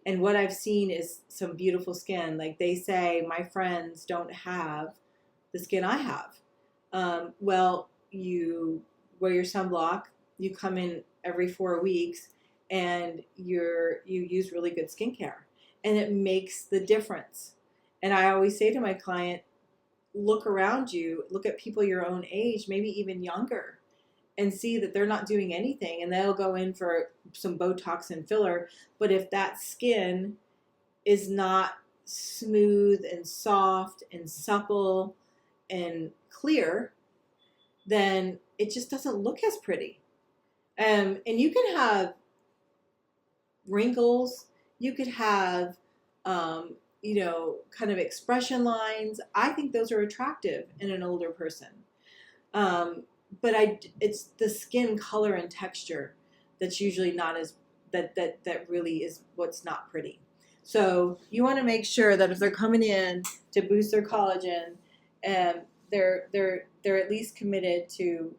And what I've seen is some beautiful skin. Like they say, my friends don't have the skin I have. Well, you wear your sunblock, you come in every 4 weeks, and you use really good skincare, and it makes the difference. And I always say to my client, look around you, look at people your own age, maybe even younger, and see that they're not doing anything, and they'll go in for some Botox and filler. But if that skin is not smooth and soft and supple and clear, then it just doesn't look as pretty. And you can have wrinkles, you could have, kind of expression lines. I think those are attractive in an older person. But it's the skin color and texture that's usually not as, that really is what's not pretty. So you want to make sure that if they're coming in to boost their collagen, and they're at least committed to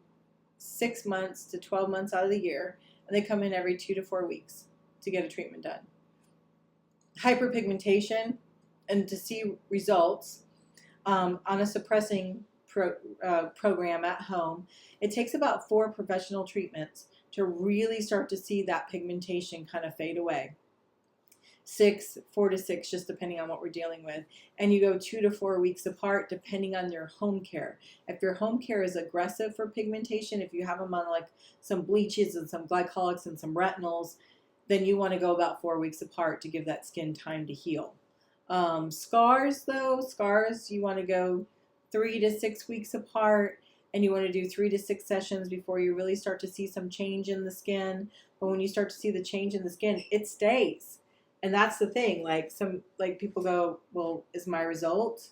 6 months to 12 months out of the year, and they come in every 2 to 4 weeks to get a treatment done. Hyperpigmentation, and to see results on a suppressing program at home, it takes about 4 professional treatments to really start to see that pigmentation kind of fade away. 4 to 6, just depending on what we're dealing with. And you go 2 to 4 weeks apart, depending on your home care. If your home care is aggressive for pigmentation, if you have them on like some bleaches and some glycolics and some retinols, then you want to go about 4 weeks apart to give that skin time to heal. Scars, you want to go 3 to 6 weeks apart, and you want to do 3 to 6 sessions before you really start to see some change in the skin. But when you start to see the change in the skin, it stays. And that's the thing. Like people go, well, is my result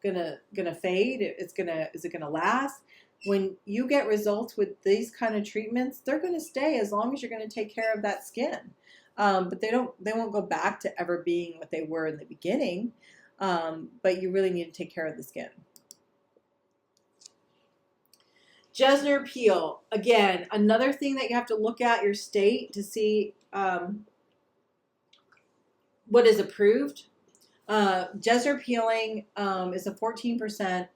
gonna fade? Is it gonna last? When you get results with these kind of treatments, they're gonna stay as long as you're gonna take care of that skin. But they won't go back to ever being what they were in the beginning. But you really need to take care of the skin. Jessner peel, again, another thing that you have to look at your state to see what is approved. Jessner peeling is a 14%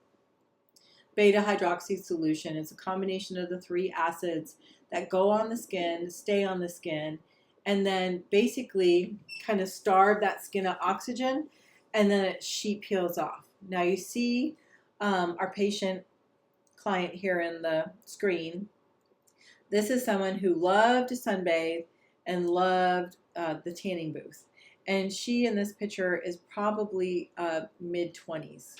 beta hydroxy solution. It's a combination of the 3 acids that go on the skin, stay on the skin, and then basically kind of starve that skin of oxygen, and then it sheet peels off. Now you see our client here in the screen. This is someone who loved to sunbathe and loved the tanning booth. And she in this picture is probably mid-20s.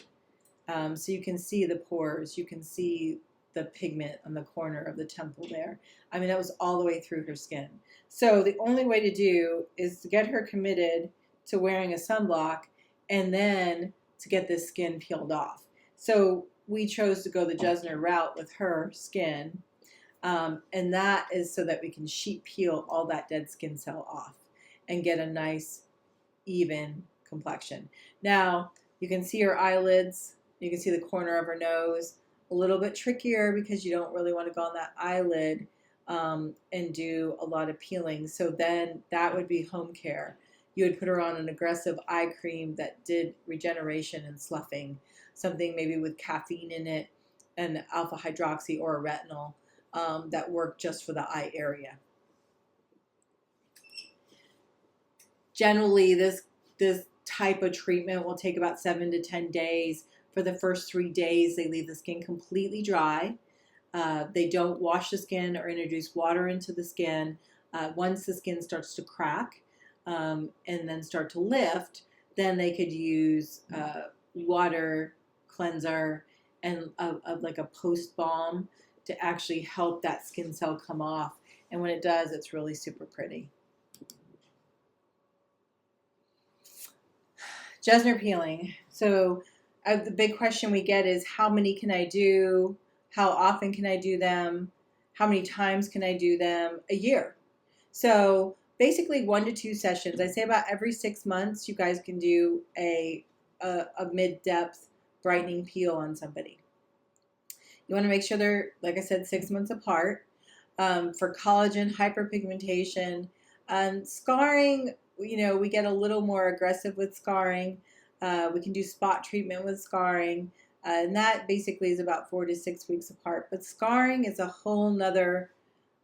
So you can see the pores, you can see the pigment on the corner of the temple there. I mean, that was all the way through her skin. So the only way to do is to get her committed to wearing a sunblock, and then to get this skin peeled off. So we chose to go the Jessner route with her skin, and that is so that we can sheet peel all that dead skin cell off and get a nice even complexion. Now you can see her eyelids, you can see the corner of her nose. A little bit trickier because you don't really want to go on that eyelid and do a lot of peeling. So then that would be home care. You would put her on an aggressive eye cream that did regeneration and sloughing, something maybe with caffeine in it and alpha hydroxy or a retinol that worked just for the eye area. Generally, this type of treatment will take about 7 to 10 days. For the first 3 days, they leave the skin completely dry. They don't wash the skin or introduce water into the skin. Once the skin starts to crack and then start to lift, then they could use water cleanser and like a post balm to actually help that skin cell come off. And when it does, it's really super pretty. Jessner peeling. So the big question we get is, how many can I do? How often can I do them? How many times can I do them a year? So basically 1 to 2 sessions. I say about every 6 months you guys can do a mid-depth brightening peel on somebody. You want to make sure they're, like I said, 6 months apart. For collagen, hyperpigmentation, scarring, we get a little more aggressive with scarring. We can do spot treatment with scarring. And that basically is about 4 to 6 weeks apart. But scarring is a whole nother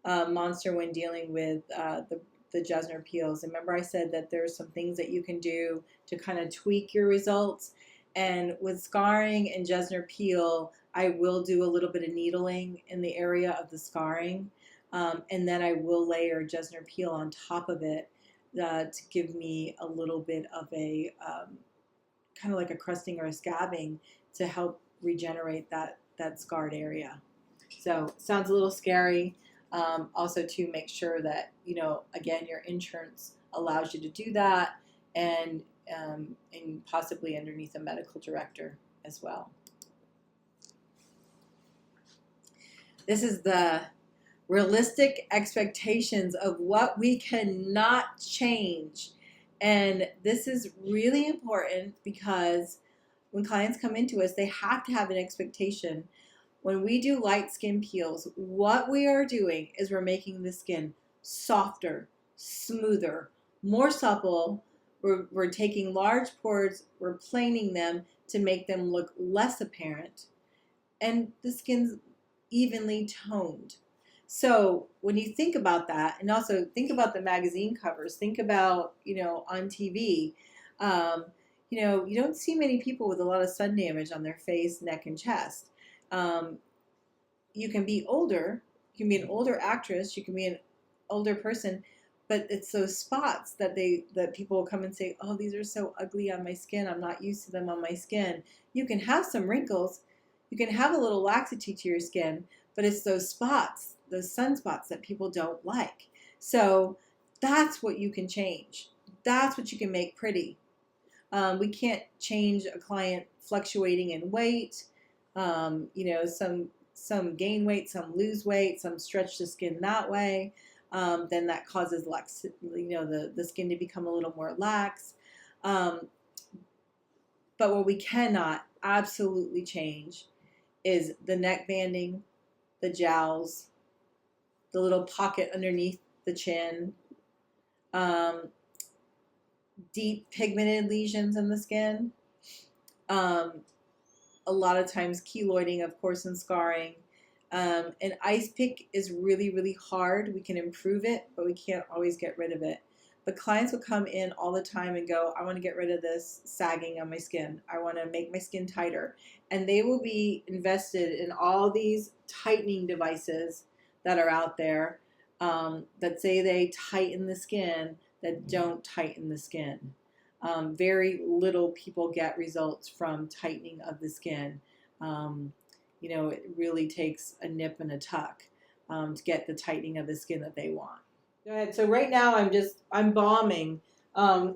monster when dealing with the Jessner peels. And remember I said that there's some things that you can do to kind of tweak your results. And with scarring and Jessner peel, I will do a little bit of needling in the area of the scarring. And then I will layer Jessner peel on top of it to give me a little bit of a kind of like a crusting or a scabbing to help regenerate that scarred area. So sounds a little scary. Also to make sure that, again, your insurance allows you to do that, and possibly underneath a medical director as well. This is the realistic expectations of what we cannot change. And this is really important because when clients come into us, they have to have an expectation. When we do light skin peels, what we are doing is we're making the skin softer, smoother, more supple. We're taking large pores, we're planing them to make them look less apparent, and the skin's evenly toned. So when you think about that, and also think about the magazine covers, think about, on TV, you don't see many people with a lot of sun damage on their face, neck, and chest. You can be older, you can be an older actress, you can be an older person, but it's those spots that people will come and say, oh, these are so ugly on my skin, I'm not used to them on my skin. You can have some wrinkles, you can have a little laxity to your skin, but it's those spots, those sunspots that people don't like. So that's what you can change. That's what you can make pretty. We can't change a client fluctuating in weight, some gain weight, some lose weight, some stretch the skin that way. Then that causes the skin to become a little more lax. But what we cannot absolutely change is the neck banding, the jowls, the little pocket underneath the chin, deep pigmented lesions in the skin, a lot of times keloiding, of course, and scarring. An ice pick is really, really hard. We can improve it, but we can't always get rid of it. But clients will come in all the time and go, I want to get rid of this sagging on my skin. I want to make my skin tighter. And they will be invested in all these tightening devices that are out there that say they tighten the skin, that don't tighten the skin. Very little people get results from tightening of the skin. It really takes a nip and a tuck to get the tightening of the skin that they want. Go ahead. So right now I'm balming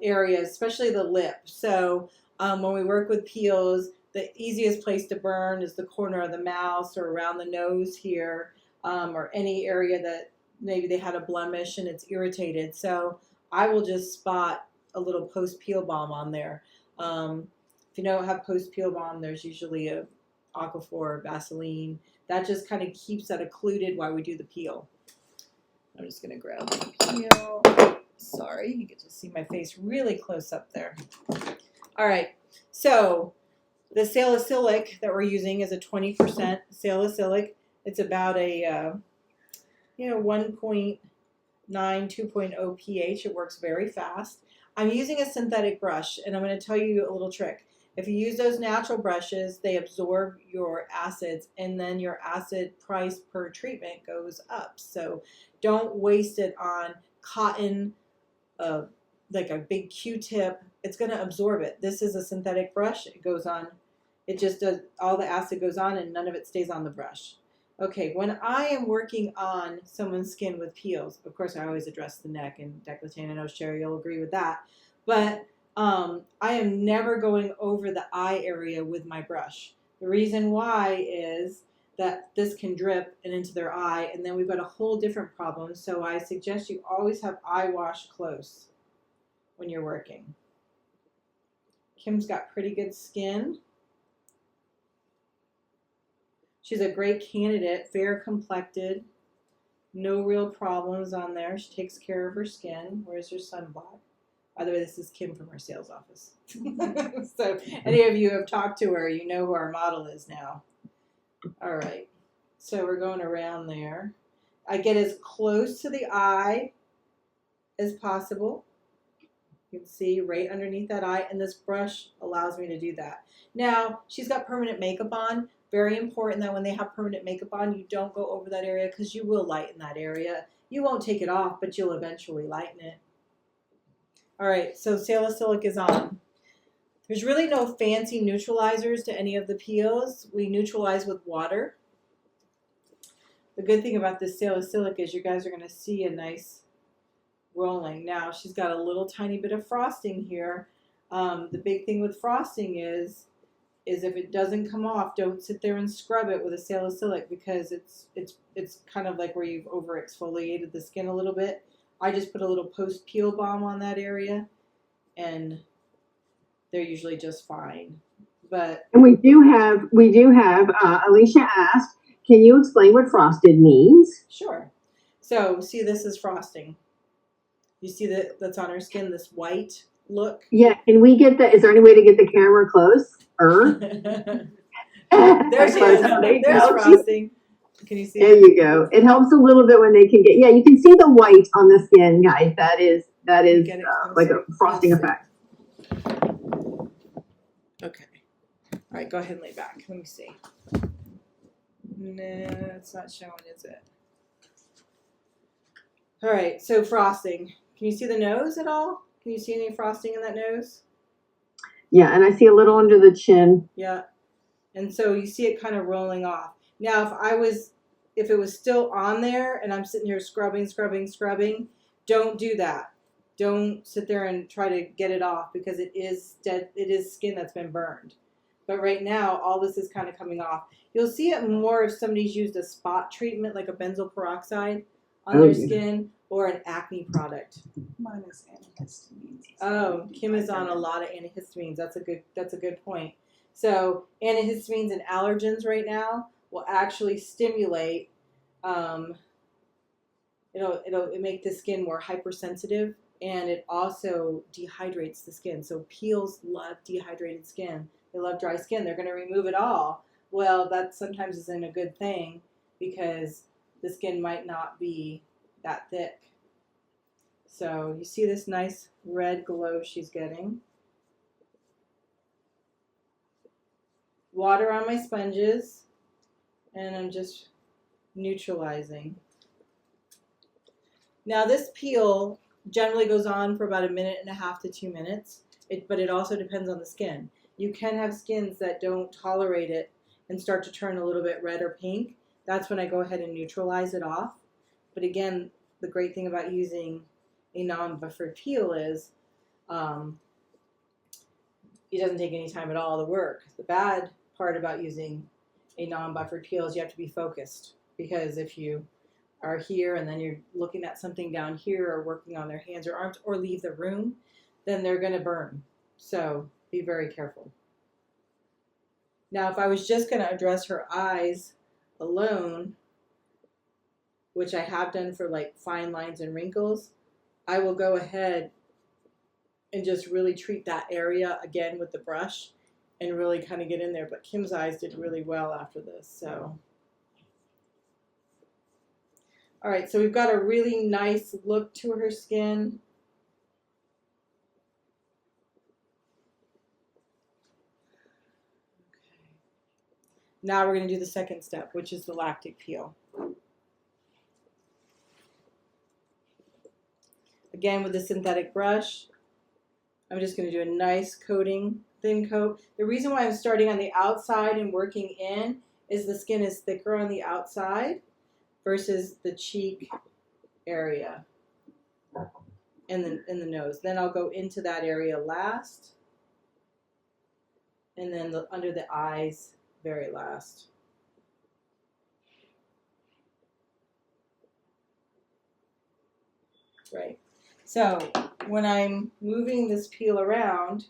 areas, especially the lip. So when we work with peels, the easiest place to burn is the corner of the mouth or around the nose here, or any area that maybe they had a blemish and it's irritated. So I will just spot a little post-peel balm on there. If you don't have post-peel balm, there's usually a Aquaphor or Vaseline. That just kind of keeps that occluded while we do the peel. I'm just going to grab the peel. Sorry, you get to see my face really close up there. All right, so the salicylic that we're using is a 20% salicylic. It's about a 1.9, 2.0 pH. It works very fast. I'm using a synthetic brush, and I'm going to tell you a little trick. If you use those natural brushes, they absorb your acids, and then your acid price per treatment goes up. So don't waste it on cotton, like a big Q-tip. It's going to absorb it. This is a synthetic brush. It goes on. It just does, all the acid goes on, and none of it stays on the brush. Okay, when I am working on someone's skin with peels, of course I always address the neck and décolleté. I know Sherry will agree with that. But I am never going over the eye area with my brush. The reason why is that this can drip and into their eye, and then we've got a whole different problem. So I suggest you always have eye wash close when you're working. Kim's got pretty good skin. She's a great candidate, fair complected, no real problems on there. She takes care of her skin. Where's her sunblock? By the way, this is Kim from our sales office. So any of you who have talked to her, you know who our model is now. All right. So we're going around there. I get as close to the eye as possible. You can see right underneath that eye, and this brush allows me to do that. Now, she's got permanent makeup on. Very important that when they have permanent makeup on, you don't go over that area because you will lighten that area. You won't take it off, but you'll eventually lighten it. All right, so salicylic is on. There's really no fancy neutralizers to any of the peels. We neutralize with water. The good thing about this salicylic is you guys are going to see a nice rolling. Now, she's got a little tiny bit of frosting here. The big thing with frosting is if it doesn't come off, don't sit there and scrub it with a salicylic because it's kind of like where you've over exfoliated the skin a little bit. I just put a little post peel balm on that area, and they're usually just fine. And
we do have Alicia asked, can you explain what frosted means?
Sure. So see, this is frosting. You see that's on her skin, this white look?
Yeah, can we get that? Is there any way to get the camera close?
There she is. There's frosting. Can you see
There you go. It helps a little bit when they can get, yeah, you can see the white on the skin, guys. That is like a frosting effect.
Okay. All right, go ahead and lay back. Let me see. No, it's not showing, is it? All right, so frosting. Can you see the nose at all? Can you see any frosting in that nose?
Yeah, and I see a little under the chin.
Yeah. And so you see it kind of rolling off. Now, if it was still on there and I'm sitting here scrubbing, don't do that. Don't sit there and try to get it off because it is skin that's been burned. But right now, all this is kind of coming off. You'll see it more if somebody's used a spot treatment like a benzoyl peroxide on their skin or an acne product.
Mine is antihistamines.
Oh, Kim is on a lot of antihistamines. That's a good point. So antihistamines and allergens right now will actually stimulate. It'll make the skin more hypersensitive, and it also dehydrates the skin. So peels love dehydrated skin. They love dry skin. They're going to remove it all. Well, that sometimes isn't a good thing because the skin might not be that thick. So you see this nice red glow she's getting. Water on my sponges, and I'm just neutralizing. Now this peel generally goes on for about 1.5 to 2 minutes, but it also depends on the skin. You can have skins that don't tolerate it and start to turn a little bit red or pink. That's when I go ahead and neutralize it off. But again, the great thing about using a non-buffered peel is it doesn't take any time at all to work. The bad part about using a non-buffered peel is you have to be focused, because if you are here and then you're looking at something down here or working on their hands or arms or leave the room, then they're going to burn. So be very careful. Now, if I was just going to address her eyes alone, which I have done for like fine lines and wrinkles, I will go ahead and just really treat that area again with the brush and really kind of get in there. But Kim's eyes did really well after this. So, all right, so we've got a really nice look to her skin. Now we're going to do the second step, which is the lactic peel. Again, with the synthetic brush, I'm just going to do a nice coating, thin coat. The reason why I'm starting on the outside and working in is the skin is thicker on the outside versus the cheek area and in the nose. Then I'll go into that area last, and then under the eyes very last. Right. So when I'm moving this peel around,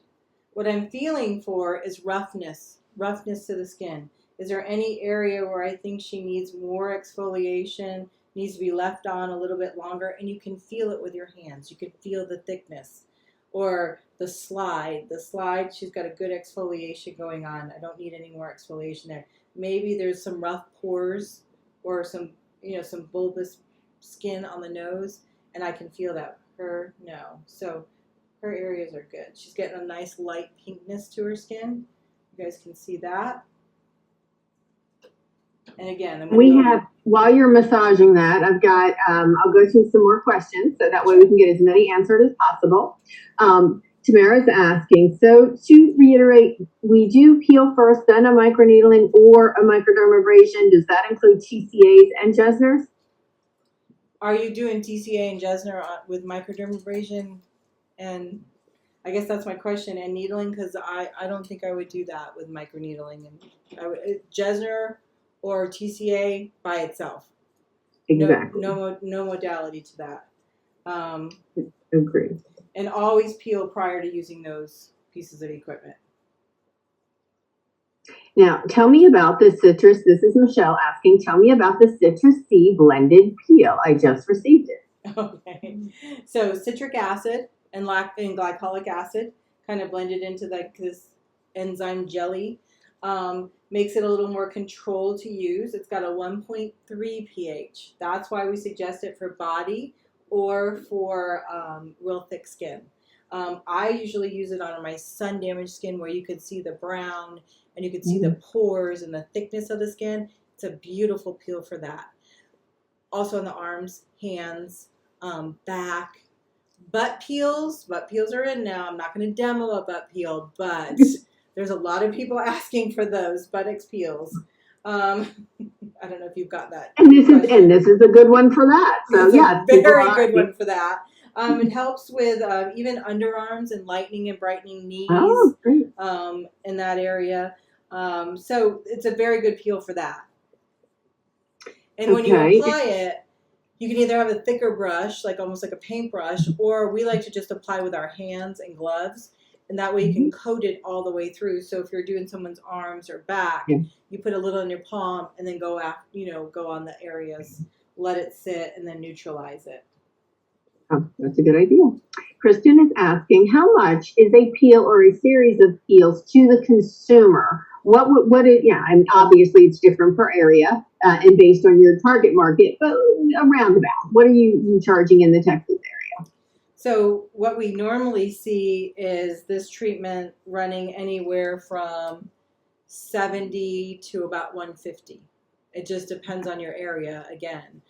what I'm feeling for is roughness to the skin. Is there any area where I think she needs more exfoliation, needs to be left on a little bit longer? And you can feel it with your hands. You can feel the thickness. Or the slide. The slide, she's got a good exfoliation going on. I don't need any more exfoliation there. Maybe there's some rough pores or some, some bulbous skin on the nose, and I can feel that. Her, no. So her areas are good. She's getting a nice light pinkness to her skin. You guys can see that. And again,
while you're massaging that, I've got, I'll go through some more questions so that way we can get as many answered as possible. Tamara's asking, so to reiterate, we do peel first, then a microneedling or a microdermabrasion. Does that include TCAs and Jessners?
Are you doing TCA and Jessner with microdermabrasion? And I guess that's my question. And needling, because I don't think I would do that with microneedling. And Jessner or TCA by itself.
Exactly.
No modality to that.
Agreed.
And always peel prior to using those pieces of equipment.
Now, tell me about the citrus. This is Michelle asking, tell me about the Citrus C blended peel. I just received it.
Okay. So citric acid and glycolic acid kind of blended into this enzyme jelly. Makes it a little more controlled to use. It's got a 1.3 pH. That's why we suggest it for body or for real thick skin. I usually use it on my sun damaged skin where you could see the brown and you could see the pores and the thickness of the skin. It's a beautiful peel for that. Also on the arms, hands, back. Butt peels are in now. I'm not going to demo a butt peel, but there's a lot of people asking for those buttocks peels. I don't know if you've got that.
And this is a good one for that. So yeah,
very good one for that. It helps with even underarms and lightening and brightening knees.
Oh, great.
In that area. So it's a very good peel for that. And when you apply it, you can either have a thicker brush, like almost like a paintbrush, or we like to just apply with our hands and gloves. And that way you can coat it all the way through. So if you're doing someone's arms or back, you put a little in your palm and then go on the areas, let it sit, and then neutralize it.
Oh, that's a good idea. Kristen is asking, how much is a peel or a series of peels to the consumer? And obviously it's different per area and based on your target market, but around about, what are you charging in the Texas area?
So what we normally see is this treatment running anywhere from $70 to about $150. It just depends on your area again.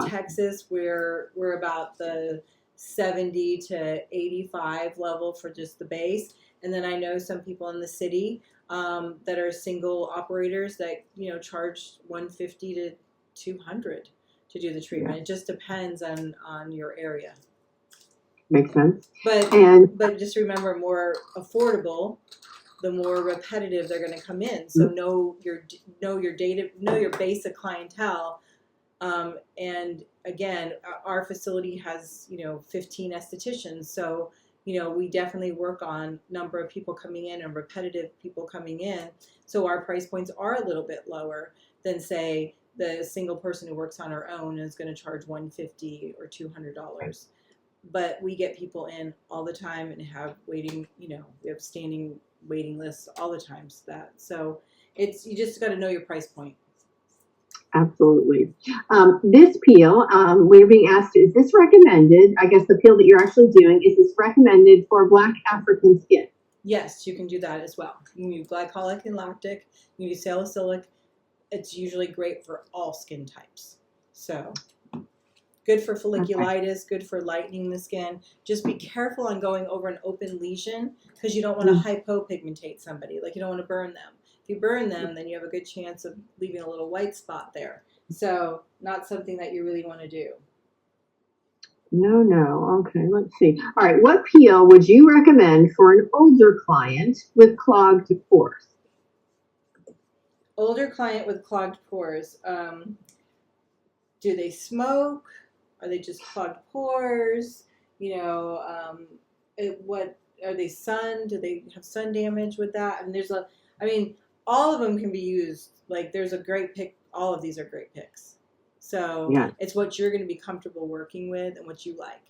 Texas, we're about the 70 to 85 level for just the base. And then I know some people in the city that are single operators that, charge $150 to $200 to do the treatment. It just depends on your area.
Makes sense.
But just remember, more affordable, the more repetitive they're going to come in. So know your basic clientele. And again, our facility has 15 estheticians. So we definitely work on number of people coming in and repetitive people coming in. So our price points are a little bit lower than say the single person who works on her own is going to charge $150 or $200. But we get people in all the time and have waiting, we have standing waiting lists all the time. So you just got to know your price point.
Absolutely. This peel, we're being asked, is this recommended? I guess the peel that you're actually doing, is this recommended for Black African skin?
Yes, you can do that as well. You can use glycolic and lactic. You can use salicylic. It's usually great for all skin types. So good for folliculitis, good for lightening the skin. Just be careful on going over an open lesion because you don't want to hypopigmentate somebody. Like you don't want to burn them. If you burn them, then you have a good chance of leaving a little white spot there. So not something that you really want to do.
No. Okay, let's see. All right, what peel would you recommend for an older client with clogged pores?
Older client with clogged pores. Do they smoke? Are they just clogged pores? What are they sun? Do they have sun damage with that? And all of them can be used. Like there's a great pick. All of these are great picks. So it's what you're going to be comfortable working with and what you like.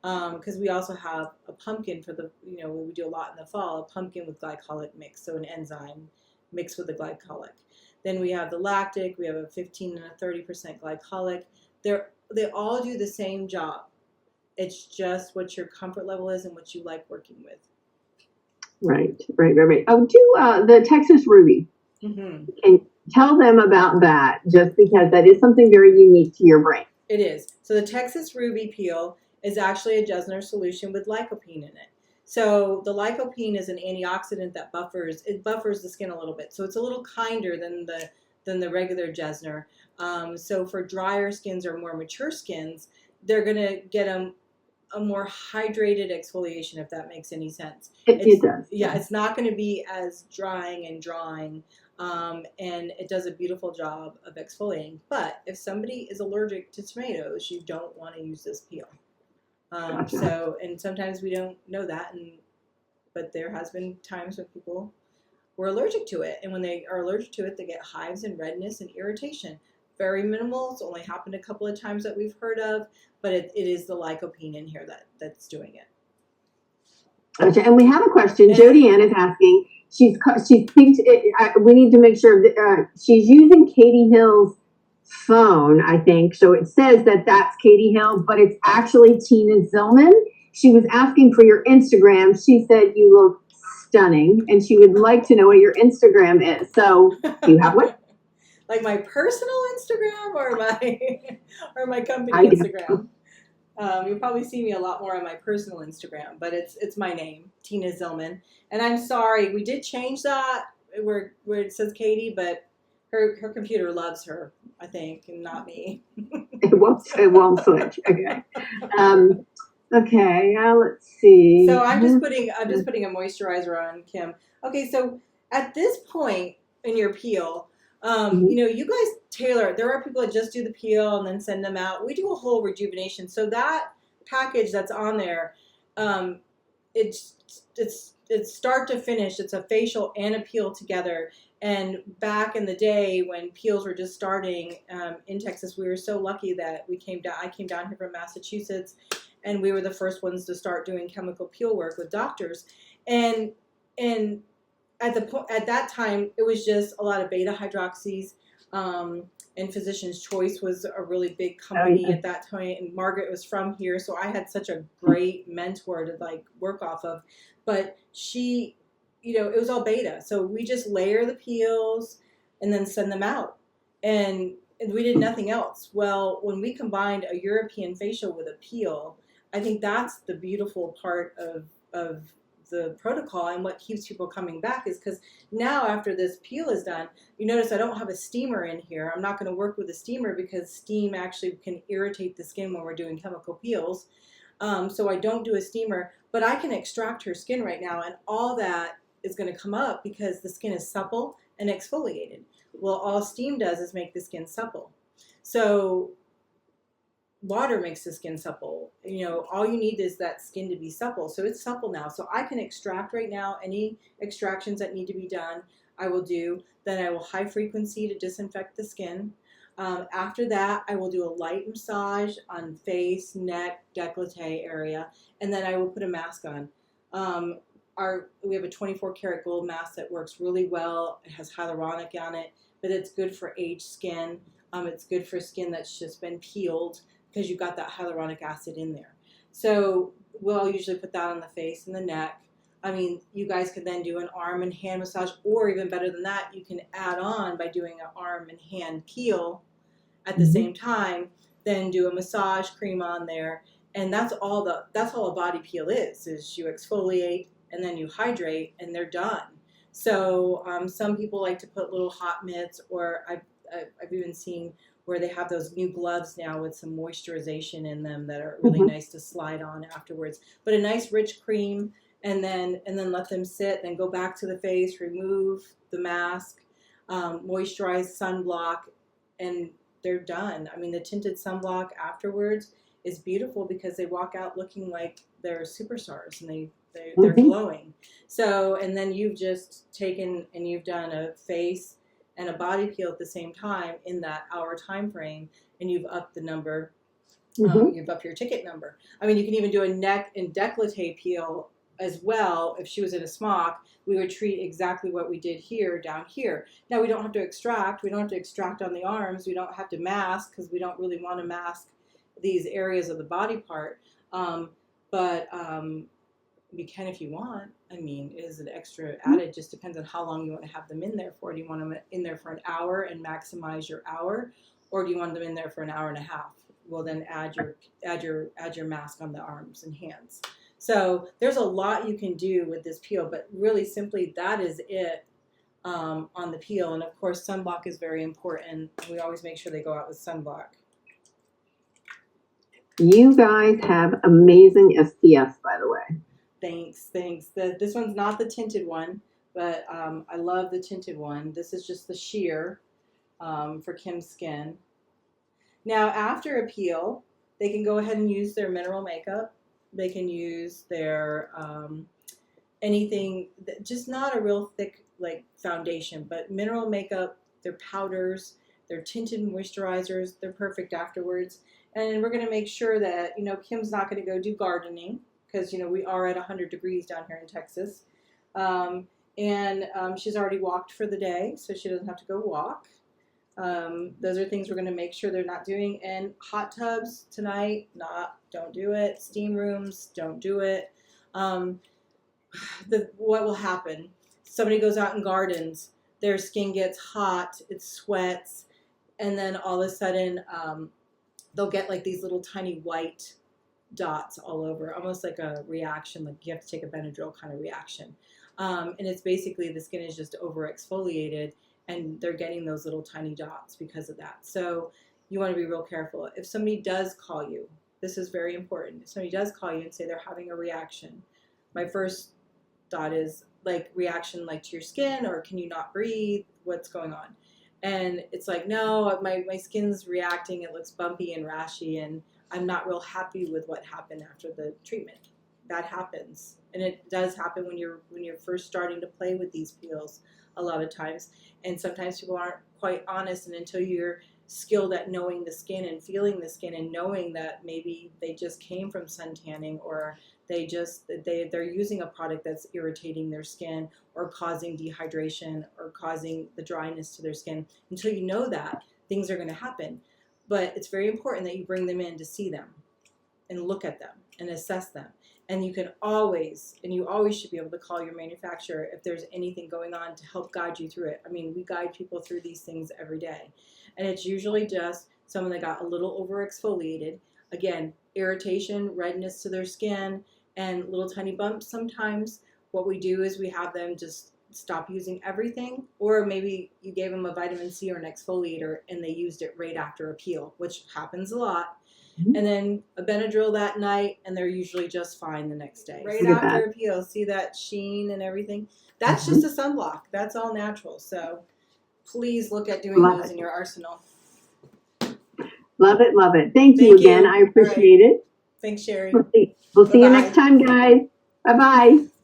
because we also have a pumpkin for the, we do a lot in the fall, a pumpkin with glycolic mix, so an enzyme mixed with the glycolic. Then we have the lactic, we have a 15 and a 30% glycolic. They all do the same job. It's just what your comfort level is and what you like working with.
Right. Oh, do the Texas Ruby.
Mm-hmm.
Can you tell them about that, just because that is something very unique to your brain.
It is. So the Texas Ruby peel is actually a Jessner solution with lycopene in it. So the lycopene is an antioxidant that buffers the skin a little bit. So it's a little kinder than the regular Jessner. So for drier skins or more mature skins, they're going to get a more hydrated exfoliation, if that makes any sense.
It does.
Yeah, it's not going to be as drying and drawing, and it does a beautiful job of exfoliating. But if somebody is allergic to tomatoes, you don't want to use this peel.
Gotcha.
So, and sometimes we don't know that, but there has been times when people were allergic to it, and when they are allergic to it, they get hives and redness and irritation. Very minimal. It's only happened a couple of times that we've heard of, but it is the lycopene in here that's doing it.
Gotcha. And we have a question. Jody Ann is asking. She thinks we need to make sure that she's using Katie Hill's phone, I think. So it says that that's Katie Hill, but it's actually Tina Zillmann. She was asking for your Instagram. She said you look stunning, and she would like to know what your Instagram is. So do you have one?
Like my personal Instagram or my company Instagram? You'll probably see me a lot more on my personal Instagram, but it's my name, Tina Zillmann. And I'm sorry, we did change that where it says Katie, but her computer loves her, I think, and not me.
It won't switch. Okay. Okay. Let's see.
So I'm just putting a moisturizer on, Kim. Okay. So at this point in your peel, you guys tailor. There are people that just do the peel and then send them out. We do a whole rejuvenation. So that package that's on there, it's start to finish. It's a facial and a peel together. And back in the day when peels were just starting in Texas, we were so lucky that I came down here from Massachusetts, and we were the first ones to start doing chemical peel work with doctors. And at that time, it was just a lot of beta hydroxys, and Physician's Choice was a really big company at that time. And Margaret was from here, so I had such a great mentor to work off of. But she, it was all beta, so we just layer the peels and then send them out, and we did nothing else. Well, when we combined a European facial with a peel, I think that's the beautiful part of the protocol, and what keeps people coming back is because now after this peel is done, you notice I don't have a steamer in here. I'm not going to work with a steamer because steam actually can irritate the skin when we're doing chemical peels. So I don't do a steamer, but I can extract her skin right now, and all that is going to come up because the skin is supple and exfoliated. Well, all steam does is make the skin supple. So water makes the skin supple. All you need is that skin to be supple. So it's supple now. So I can extract right now any extractions that need to be done, I will do. Then I will high frequency to disinfect the skin. After that, I will do a light massage on face, neck, décolleté area, and then I will put a mask on. We have a 24 karat gold mask that works really well. It has hyaluronic on it, but it's good for aged skin. It's good for skin that's just been peeled, because you've got that hyaluronic acid in there. So we'll usually put that on the face and the neck. I mean, you guys could then do an arm and hand massage, or even better than that, you can add on by doing an arm and hand peel at the same time, then do a massage cream on there. And that's all a body peel is you exfoliate and then you hydrate and they're done. So some people like to put little hot mitts, or I've even seen where they have those new gloves now with some moisturization in them that are really nice to slide on afterwards. But a nice rich cream, and then let them sit, then go back to the face, remove the mask, moisturize, sunblock, and they're done. I mean, the tinted sunblock afterwards is beautiful because they walk out looking like they're superstars, and they're glowing. So, and then you've just taken and you've done a face and a body peel at the same time in that hour time frame, and you've upped the number
Mhm.
Give up your ticket number. I mean, you can even do a neck and décolleté peel as well. If she was in a smock, we would treat exactly what we did here down here. Now, we don't have to extract. We don't have to extract on the arms. We don't have to mask because we don't really want to mask these areas of the body part. But you can if you want. I mean, is an extra added? Just depends on how long you want to have them in there for. Do you want them in there for an hour and maximize your hour, or do you want them in there for an hour and a half? Well, then add your mask on the arms and hands. So there's a lot you can do with this peel, but really simply that is it on the peel. And of course, sunblock is very important. We always make sure they go out with sunblock.
You guys have amazing SPFs, by the way.
Thanks. This one's not the tinted one, but I love the tinted one. This is just the sheer for Kim's skin. Now, after a peel, they can go ahead and use their mineral makeup. They can use their anything, just not a real thick like foundation, but mineral makeup, their powders, their tinted moisturizers, they're perfect afterwards. And we're going to make sure that, Kim's not going to go do gardening because, we are at 100 degrees down here in Texas. She's already walked for the day, so she doesn't have to go walk. Those are things we're going to make sure they're not doing. And hot tubs tonight, don't do it. Steam rooms, don't do it. What will happen? Somebody goes out and gardens, their skin gets hot, it sweats, and then all of a sudden they'll get like these little tiny white dots all over, almost like a reaction, like you have to take a Benadryl kind of reaction. And it's basically the skin is just over exfoliated, and they're getting those little tiny dots because of that. So you want to be real careful. If somebody does call you, this is very important. If somebody does call you and say they're having a reaction, my first thought is like reaction like to your skin, or can you not breathe? What's going on? And it's like, no, my skin's reacting. It looks bumpy and rashy, and I'm not real happy with what happened after the treatment. That happens, and it does happen when you're first starting to play with these peels a lot of times. And sometimes people aren't quite honest, and until you're skilled at knowing the skin and feeling the skin and knowing that maybe they just came from sun tanning, or they're using a product that's irritating their skin or causing dehydration or causing the dryness to their skin. Until you know that, things are going to happen. But it's very important that you bring them in to see them and look at them and assess them. And you always should be able to call your manufacturer if there's anything going on to help guide you through it. I mean, we guide people through these things every day. And it's usually just someone that got a little over exfoliated. Again, irritation, redness to their skin, and little tiny bumps sometimes. What we do is we have them just stop using everything, or maybe you gave them a vitamin C or an exfoliator and they used it right after a peel, which happens a lot. Mm-hmm. And then a Benadryl that night, and they're usually just fine the next day. Right after a peel, see that sheen and everything? That's just a sunblock. That's all natural. So please look at doing those in your arsenal.
Love it. Thank you again. I appreciate it.
Thanks, Sherry.
We'll see you next time, guys. Bye-bye.